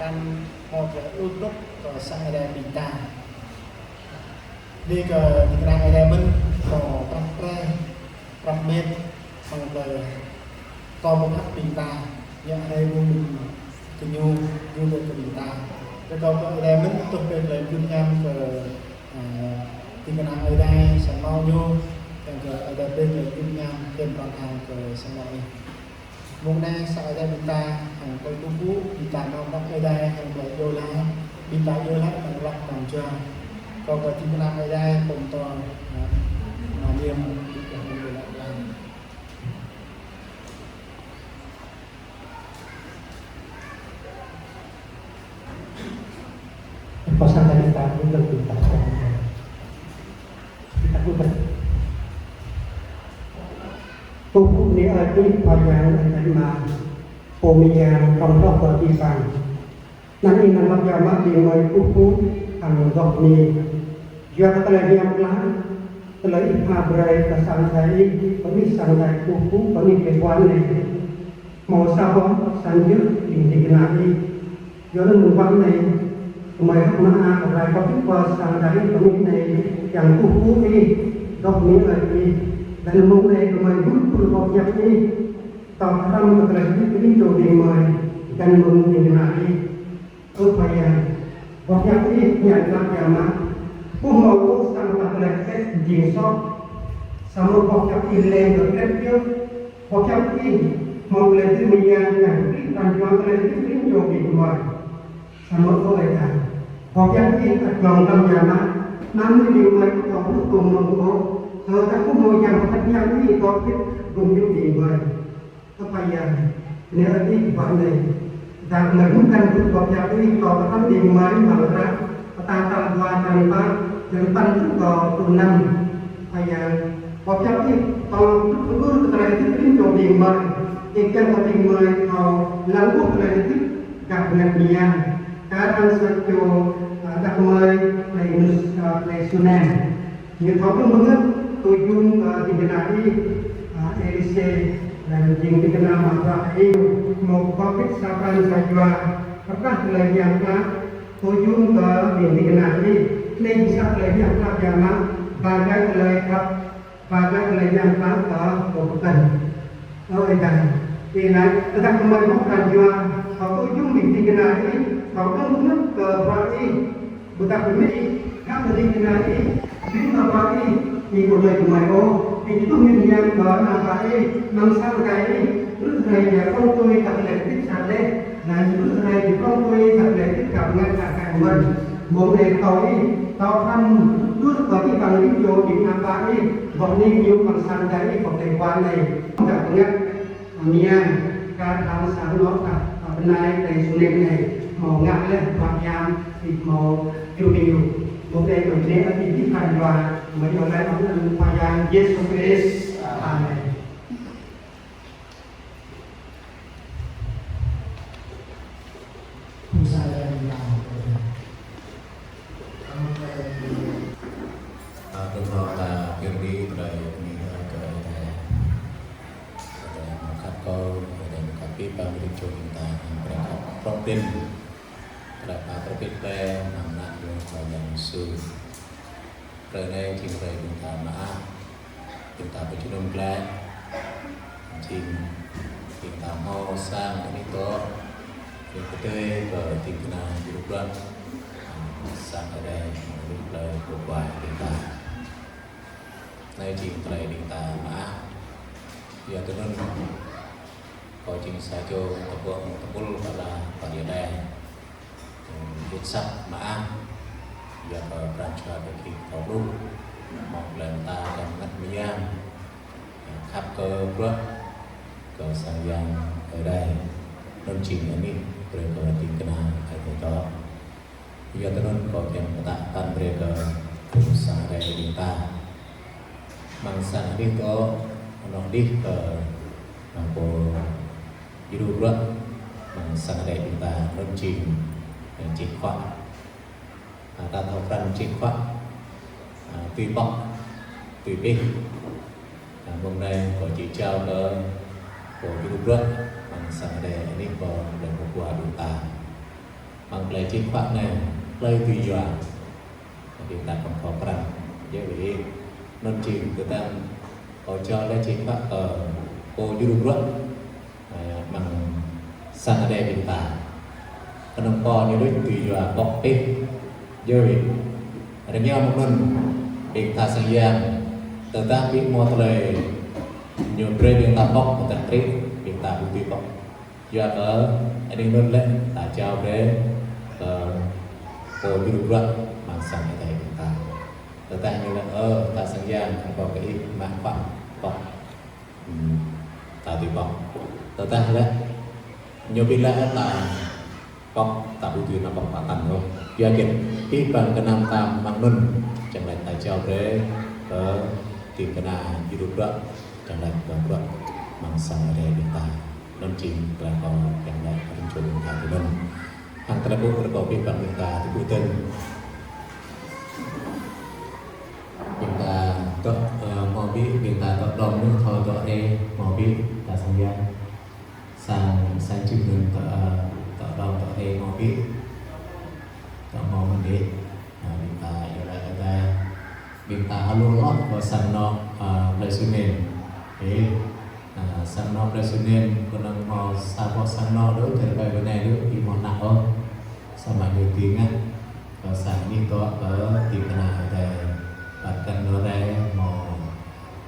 akan untuk sang ada bintang đi ke dikenal elemen ko pramet sang le to một hạt bintang yang ada rumah kenyu juga ke bintang kalau ke elemen untuk ke dunia ke dikenal ada sama nyu yang ke ada ke dunia ke perang ke sama môn này sẽ ra bita hàng cây tu vũ bita nó có cây đai hàng bảy đô la bita đô la bằng lọc bằng cho còn cái thứ năm cây đai cùng toàn mà niềm của người làm kosan dari kita itu lebih kita bukan tubuh ni ada payang dan pemikiran kontrol berpisah. Nanti nama jamaah di mulai tubuh anggap ni juga telah diamlah telah ikhbar kesantai pemisah tubuh pemikiran ni mau sabon sanjur dikenali jangan lupa ni kemarin mana orang kau santai pemikiran yang tubuh ni dok ni lagi dan mulai kemarin berbobot ini tahram terlebih ini jadi mulai dan mengenali upaya bobot ini yang lama mau sangat terlebih jinsok sama bobot ini terlebih bobot ini mau lebih yang dan juga terlebih ini jadi mulai sama upaya bobot ini dalam lama namun di mulai kau tumbuh aku mau yang petnya ini covid gumju di luar apa ya ini arti pandai dan menemukan beberapa ini kalau kan di luar malah petang dua tanpa jantan juga tunam ayah beberapa ini kalau betul terjadi itu di luar ikan tapi mulai kalau lalu terjadi gak benar dia kadang suatu ada mulai lay sunan như thấu cái mưa tôi dung dikenali Elise dan jing dikenal Matrahi mau covid sapan sajwa pernah lagi yang tôi dung dikenali ini bisa lagi yang jama bagai lagi yang bukan dan ini tetap kembali bukan jua kalau dung dikenali kalau mungkin ke Bali bukan ini kan dikenali lima pagi minggu lagi kemarin itu yang nampaknya nangsang kali terus saya kontoi tak lektik sate dan terus saya kontoi tak lektik karena akan boleh tahu kan terus bagi bang Rio di nampaknya boleh new nangsang kali boleh wanai tak ingat nian karena sangat benar dari sulit ni mau ngak bagian mau jumlah Boleh menjadi didikan dua menolak upaya Yesus Kristus. Amin. Beberapa kiri terhadap ini makat kau dan kapi pamit cinta mereka problem terhadap perbedaan anak yang su kerana cinta minta maaf minta berjudul glad cinta mau sang ini toh yang kedua bertindak hidup sang ada hidup berbuat kita nay cinta minta maaf ya teman kau cinta saja tepul pada pada sắc mã giờ ở branch về khi có lúc một lần ta đang ngắt miang khắp cơ bớt cơ sang giang ở đây đơn chỉnh ini mereka dikena itu ia tenun kau yang katakan mereka sang dari kita mangsa itu orang di ke mampu hidup berat mangsa dari kita đơn chỉnh chỉnh khoa ta thâu phần chỉnh khoa tùy bọc tùy biết hôm nay có chỉ trao cơ của hidup berat mangsa dari ini kau dan buku aduta mang play chỉnh khoa này play tùy dọa thì ta còn khó khăn jadi đơn chỉnh kita có cho lấy chỉnh khoa ở cô hidup berat bằng sang đây chúng ta cần có như đối tùy dọa bọc đi rồi ada nhau một lần chúng ta sang giang tetapi mulai nhiều bề chúng ta bọc một tầng trích chúng ta bukti bọc do ở anh luôn lên ta trao về cô hidup berat bằng sang đây chúng ta tetapi như là ta sang giang không có cái mạng bọc bọc ta tùy bọc tetapi là nhiều bila ta bọc ta butuh nak bọc patang tu. Yakin iban kenam tam mangun chẳng lẽ tại trao về ke tìm kena hidup berat chẳng lẽ berat mangsa ada di ta non cing kelakau yang lain muncul hati non hang terlalu berkopi bang kita dibutuhin kita tok mobi kita tok dom nu thoi tok re mobi ta sang giang sang chim nun tok dom tok re mobi tok mau mandi kita ada kita alur lot ko sang no presunen sang no presunen kunang mau sabo sang no do terbai benai do di mau nak sama như tiếng á có sang đi to ở thì cái nào để bắt cần nó đây màu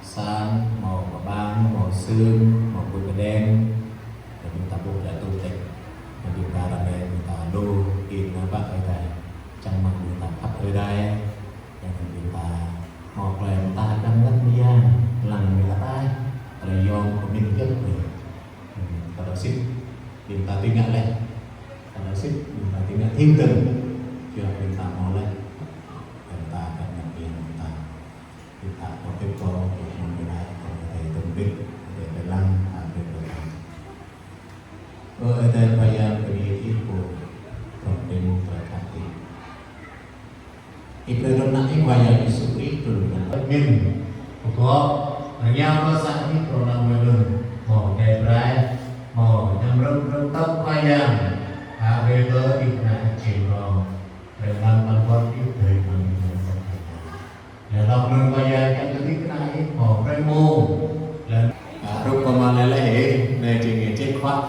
sáng màu băng màu xương màu bụi đen để chúng ta buộc lại tu tịch để chúng ta làm đây chúng ta đô in nó bắt ở đây chẳng bằng chúng ta khắp ở đây để chúng ta một là chúng ta đang rất nhiều lần người ta tay là do của mình chất rồi và đó xích chúng ta tiếng ngại lên và xích chúng ta tiếng ngại thiên tình cho chúng ta mò lên chúng ta cần nhận diện chúng ta có cái câu của một người này có thể từng biết để phải làm việc được ở đây bây giờ cái ý của còn bên phải khắc thì itu adalah ikhwaya Yusuf itu min có nhau có sẵn cái pronoun melon mỏ đẹp rai mỏ nhằm rung tóc khoai giang về cơ ít là chỉ rồi để làm bằng quan yếu thời bằng để đọc nên khoai giang cái thứ cái này mỏ rai mô là rung còn mà lại hệ này chỉ nghe chết khoát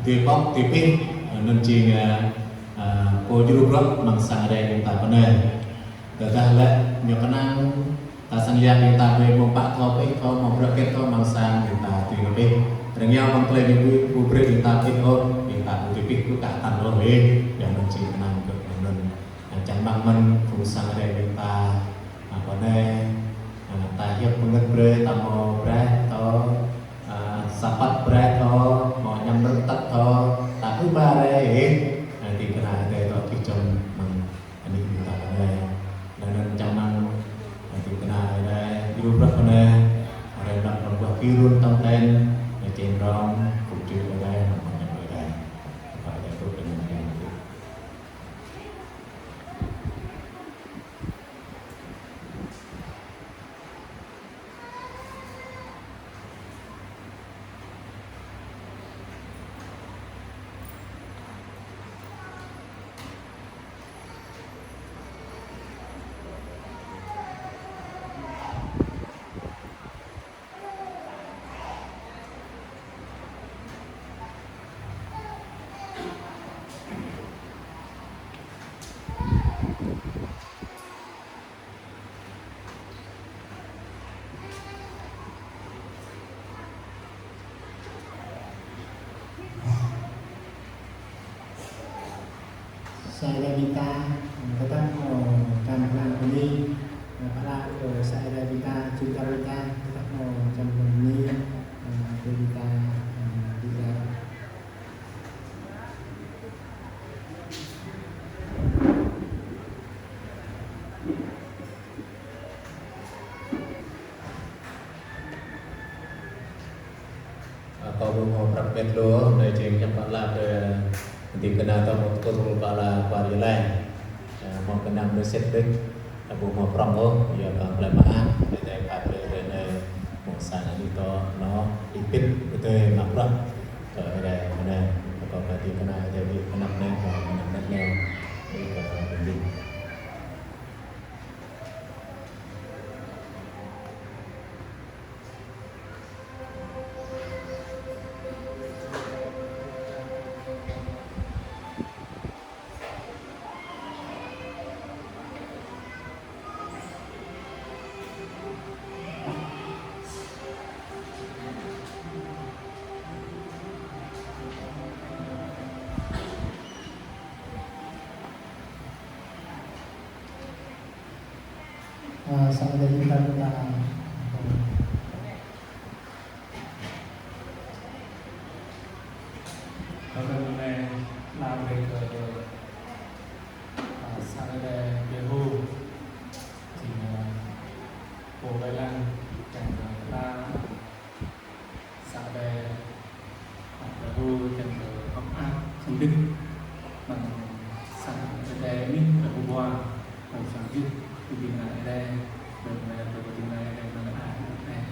thì bóc thì pin nên chỉ cô hidup berat mangsa ada yang tak benar dah lah nyokanang tasang yang kita be mompak topik to mobroket to mangsa kita tingope rengya mangklai di bubre kita pito kita utipik ku tak tan lo yang mencing kenang ke non chẳng bằng mình phù sang ada kita apa ne ta hiệp menget bre tamo bre to sapat bre to mo nyam rentak to tak ku bare nanti kena ada to kicom ani kita ada dan jangan nanti kena ada hidup berat kena ada nak berbuat kirun tanten macam rong kucing ada macam ada apa ada tu dengan yang itu saya kita tetap pelan-pelan ini para saya kita juga kita tetap pelan ini kita juga kau mau praktek lo dari jeng jempatlah ke di kena atau mau turun kepala kuari lain mau kena berset dek abu mau promo ya bang lama dari kafe dari mau sana itu no ipin betul makro dari mana kau berarti kena jadi kenapa nih mau kenapa nih jadi kau penting saya kita hôm nay làm việc ở sang đây về hưu thì bộ bài lan cảnh la sang đây về hưu cảnh học áp không đức bằng sang đây mình ở hưu hoa một sáng viết thì vì là đây được tình này đây là ai đây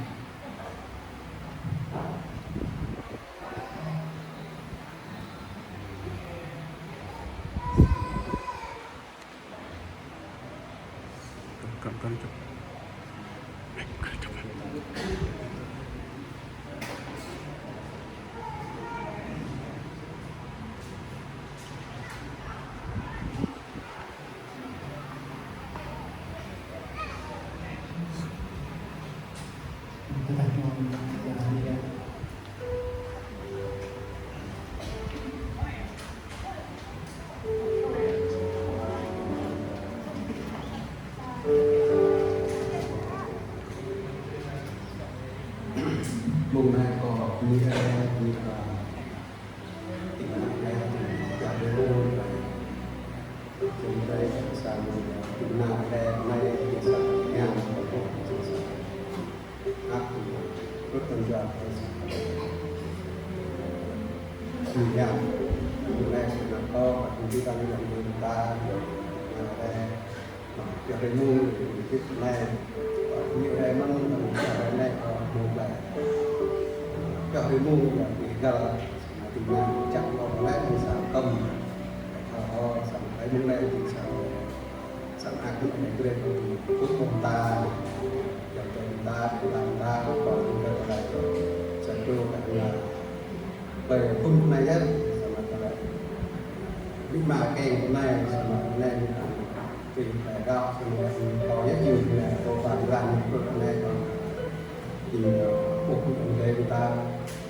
Mùng này có như là tình này là để luôn thì đây sang tình nào đây nay thì sang nhà có cũng sẽ áp rất đơn giản thì nhà hôm nay là có chúng ta làm người ta được đây cho đến mua cái này như đâyมันcái này có một là cho đến mua là bị gờ thì mình chặn vào lái thì sao cầm họ sẵn cái bên đây thì sao sẵn ăn cái này cái đây cũng cùng ta cho chúng ta để làm ta còn cái này sẽ cho cả là về phun này á mà cái này biết mà cái này mà này thì phải đọc thì có rất nhiều là tôi phải làm cái này thì buộc chúng đây người ta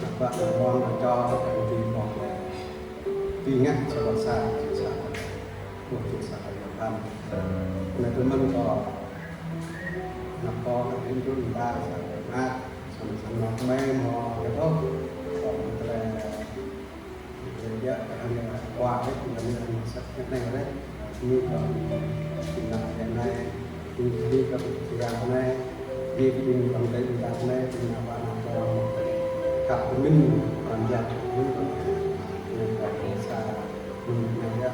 các bạn mong là cho cái gì còn tuy ngắt cho còn xa chỉ xa một chỉ xa là làm nên tôi mong có nó có cái chúng chúng ta sẽ mát xong nó mấy mò cái tốt còn là giờ anh qua cái mình sắp cái này đấy như còn là hiện nay như các bạn này như cái mình còn đây chúng ta này thì là bạn có cặp mình còn giặt mình còn phải xa mình này đó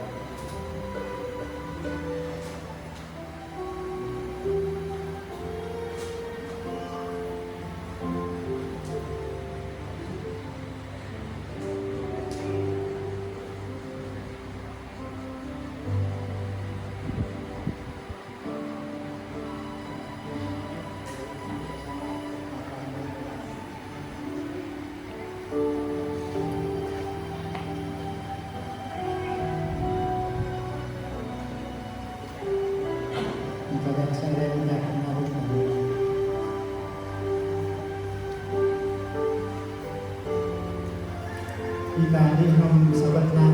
kita ini sahabat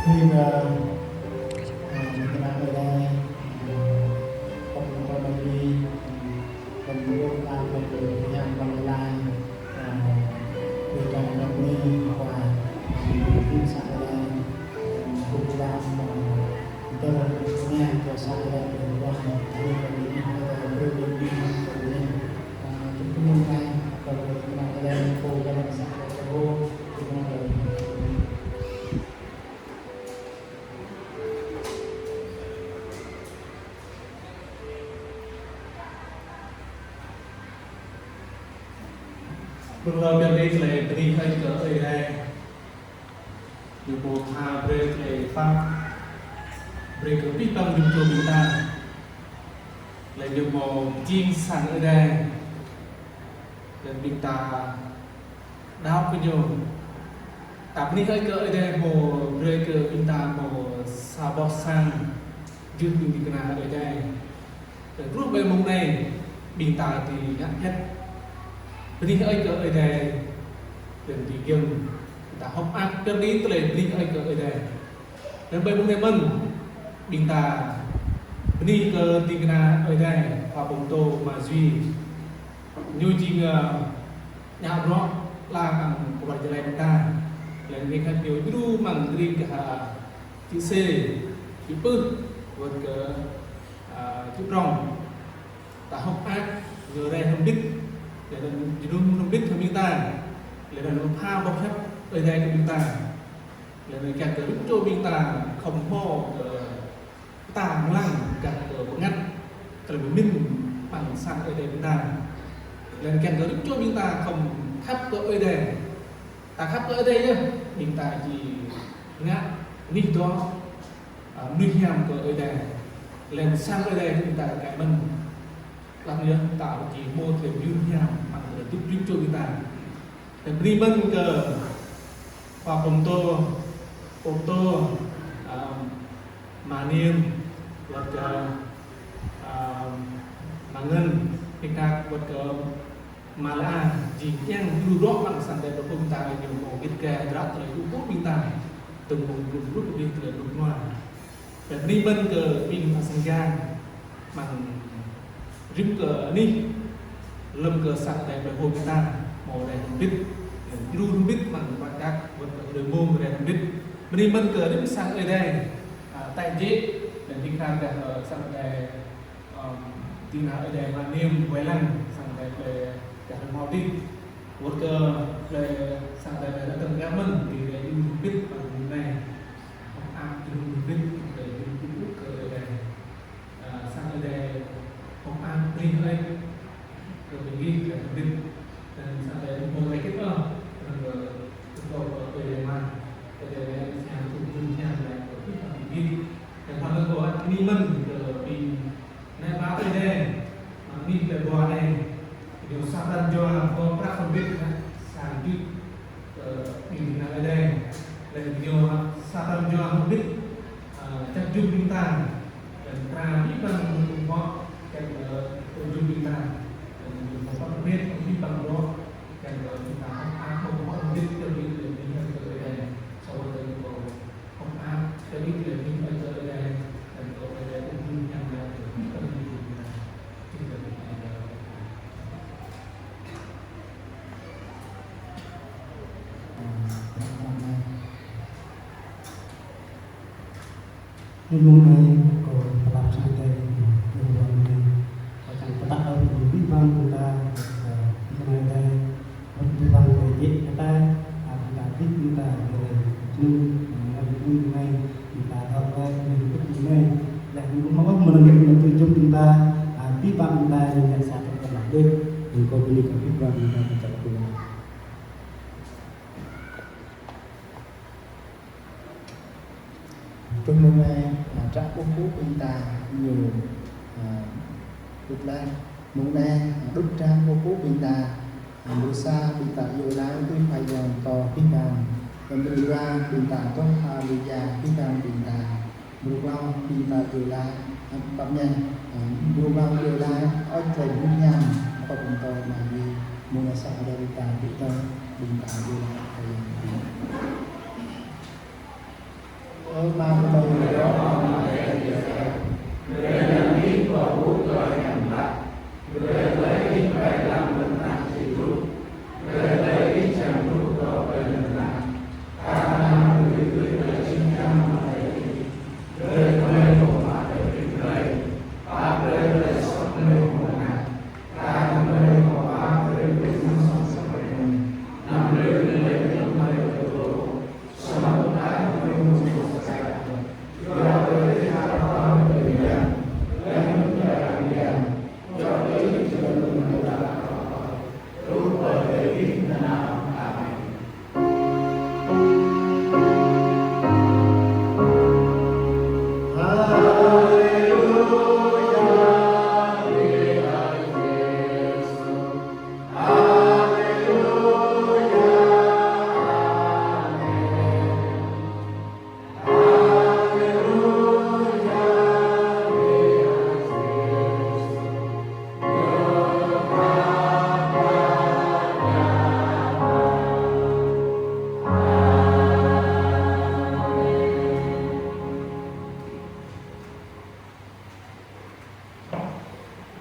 Thì mình làm ở đây không có đồng đi mình luôn làm một nhằm bằng lại từ trong đồng đi và tin xã ở đây cũng làm tôi nghe cho xã ở đây được qua như là đi chúng tôi muốn ngay còn mình làm ở đây cô cho mình xã ở cô Phương lo bên đây là đi hay cỡ ở đây nhiều bộ thà break là pháp break ở biết bằng đường trường người ta là nhiều bộ chiên sẵn ở đây là mình ta đáp cái nhiều tập ní hay cỡ ở đây bộ break ở mình ta bộ sa bó sang dư mình đi cái nào ở đây lúc bên mông này mình ta thì nhắc hết đi ấy cỡ ở đây đến thì dân ta học ác đơn đi tôi lên đi ấy cỡ ở đây đến bây giờ mình bình ta đi cỡ đi cái nào ở đây và bông tô mà duy như chỉ nhà đó là bằng của bạn này ta là người khác điều đu bằng đi cả chữ C chữ P vượt cỡ chữ rong ta học ác giờ đây không biết để nó biết cho chúng ta để nó pha bọc phép ở đây của chúng ta để nó càng cởi cho chúng ta không ho tàng lăng càng cởi ngắt cởi minh bằng sang ở đây chúng ta để càng cởi cho chúng ta không khắp cỡ ở đây ta khắp cỡ ở đây nhá chúng ta chỉ ngắt nít đó nuôi nhầm cỡ ở đây lên sang ở đây chúng ta cái mình làm nhớ tạo chỉ mô thể dương nhau bằng giúp chúng cho chúng ta để đi bên cờ và phòng tô mà niêm vật mà ngân thì ta vật mà là chỉ nhang lưu rót bằng sản phẩm của chúng ta nhiều màu kết kè rất là lưu tốt chúng ta từng một lúc đi từ lúc ngoài để đi bên cờ pin và sinh gan bằng rừng cờ ní lâm cờ sạc đẹp về hôm ta màu này không biết luôn không biết bằng các vật đời môn này không biết mình đi cờ đến sang ở đây tại chế để đi tham gia ở sang đây tin ở đây và niêm quay lăng sang đây về cả màu đi một cờ về sang đây đã từng gặp mình thì để luôn biết bằng này không am thì luôn biết để luôn cờ ở đây sang ở đây không ăn đi thôi rồi mình ghi là mình sau đấy một cái kết hợp rồi chúng tôi có về mà để nhà cũng nhà này có biết là mình ghi để tham gia của đi mình rồi mình này báo đây đây đi về bò này điều sao đang cho có các không biết sản chứ mình là ở đây để điều sao đang cho không biết chắc chung chúng ta để ta biết rằng có cái ujung kita một con biết không biết bằng đó cái chúng ta không có biết cho biết được mình ở đây này sau đó không cho biết được mình ở đây and ở đây cũng như nhau là biết được mình Ilmu này có tập sang đây ilmu này có chẳng có tác động của vi văn chúng ta ngày đây vi văn về dịch chúng ta viết chúng ta về nhưng vui này chúng ta học về mình cái này là cũng mong mình được từ trong chúng ta vi văn chúng ta như là sao chúng ta làm được mình có vi văn chúng ta sẽ được Trung môn này trả quốc phú bình ta nhiều đục lan môn này đúc trang quốc phú bình ta mùa xa bình ta yêu lá tuy phải dòng to bình bàn Kemudian bintang tu Haleluya bintang bintang berubah bintang Yola tempatnya berubah Yola Oce Bunyam apa bentuk lagi mengasah dari bintang bintang Yola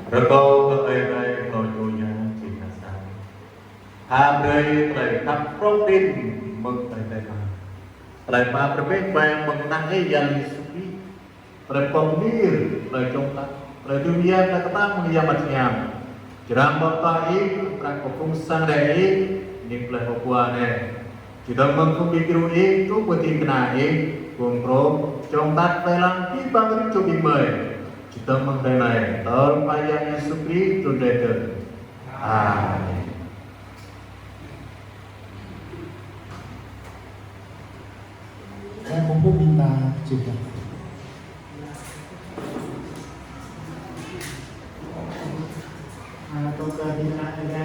Rekau keai kau dunia cinta sang. Habrai telah tak protin mengtai-tai. Telah ma berbeza yang mengenai yang disukai. Telah pemir, telah jongkat, telah dunia telah ketang mengiamatnya. Jeram bapai, telah kepungsan dari ini telah kepuannya. Kita mengkumpul itu penting kenai, kumpul jongkat telah dibangkit cobi mai. Kita mengenai tahun payah Yesus Kristus itu. Amin. Saya kumpul bintang juga. Atau ke bintang ada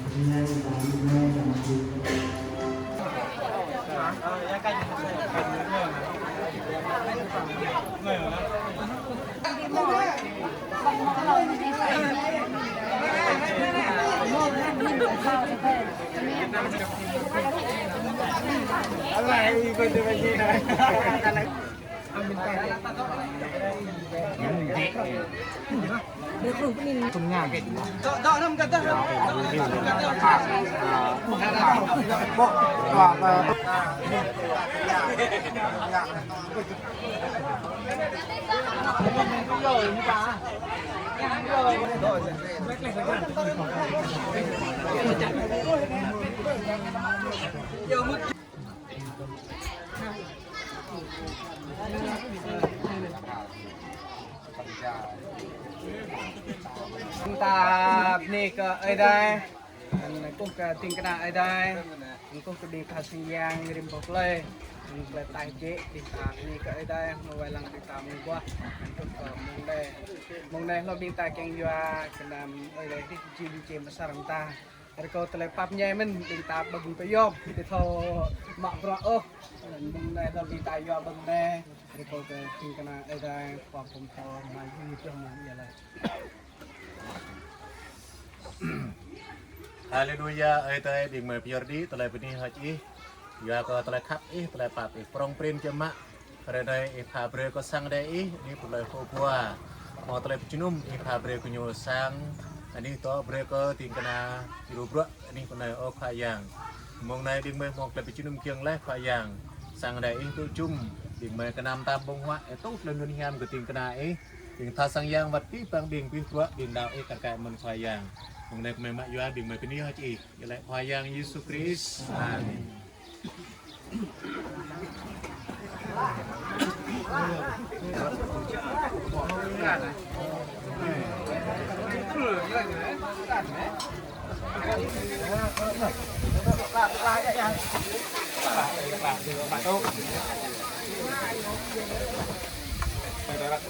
bintang bintang ta ni ke ai đây cũng cái tình cái nào ai đây cũng cái đi khá sinh giang rim bọc lê về tài chế thì ta ni cái ai đây mà vài lần thì ta mua qua cũng có mong đây nó đi tài keng dua cái làm ai đây thì chim mà sarang ta rồi câu tele pap nhai mình đi ta bằng cái yom thì thô mặc rõ ơ mong đây nó đi tài dua bằng đây rồi câu cái tình cái nào ai đây hoặc cũng thô mà như trong như vậy Haleluya, ayat di Mabiardi telah benih haji, ya ko telah kap telah pap prong prin jemaah, redai habre ko sang dai ni pulai ko bua, mau telah junum habre ko nyu sang, ani to bre ko tingkana biru bro, ni pulai o khayang, mong nai di mai mong telah junum kiang lai khayang, sang dai tu jum di mai kenam tabung wa, tu lendun hiam ke tingkana ting tha sang yang wat pi pang ding pi bro ding dau kakai men khayang. Mengenai kememak yuan di mana ni haji, ialah wayang Yesus Kristus. Amin.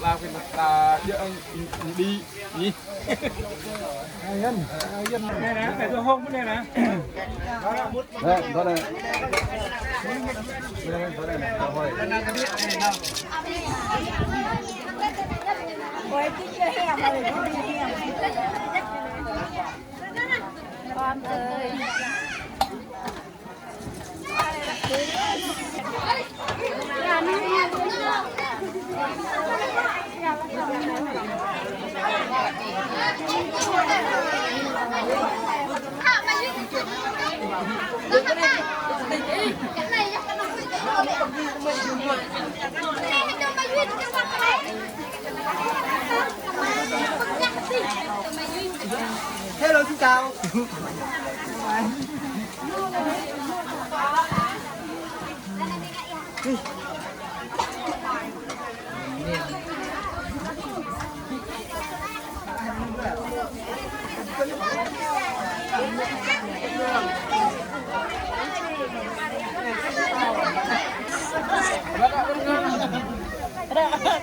là cái mặt là đi gì dân này nè phải tôi hôn cái này nè Đây, có đây. Đây, có đây này. Rồi. Ôi, cái chưa heo mà lại có heo. Con ơi. Hello, xin chào.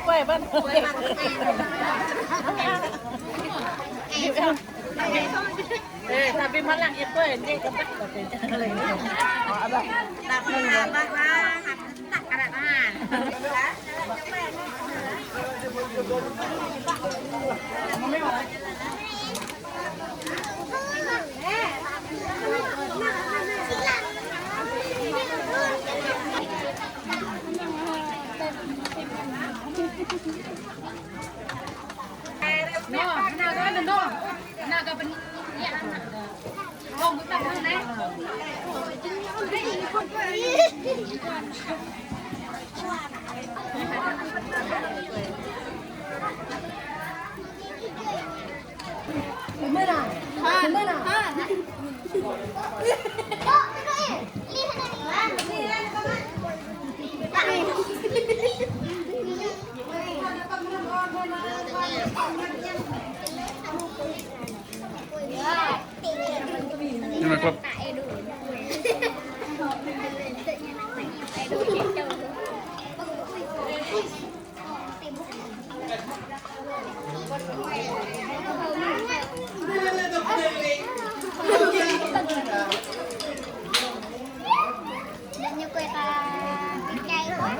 Quay bắt. Tapi malang itu ini kepak nhưng mà club như quay ta cay quá.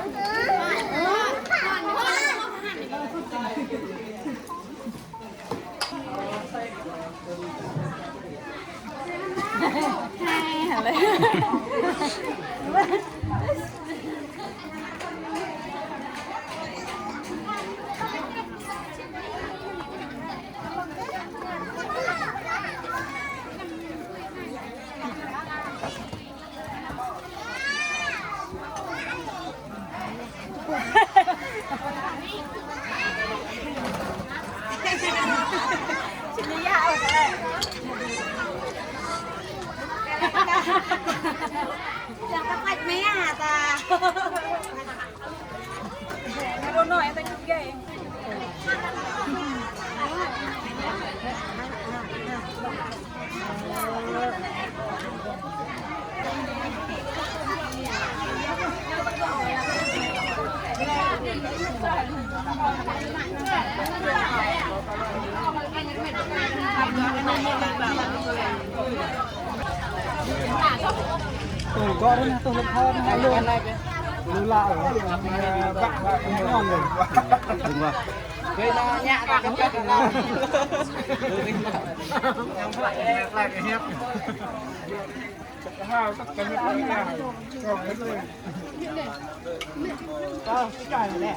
Chị dạo rồi. Jangan pakai mea ta. Kalau no yang tadi juga. Tôi có đấy tôi lập hơn hai luôn này lưu lại bạn ngon rồi đừng vào cái nó nhẹ ra cái cách nào không lại cái hiếp hai tất cả những cái này còn cái gì đó cái này nè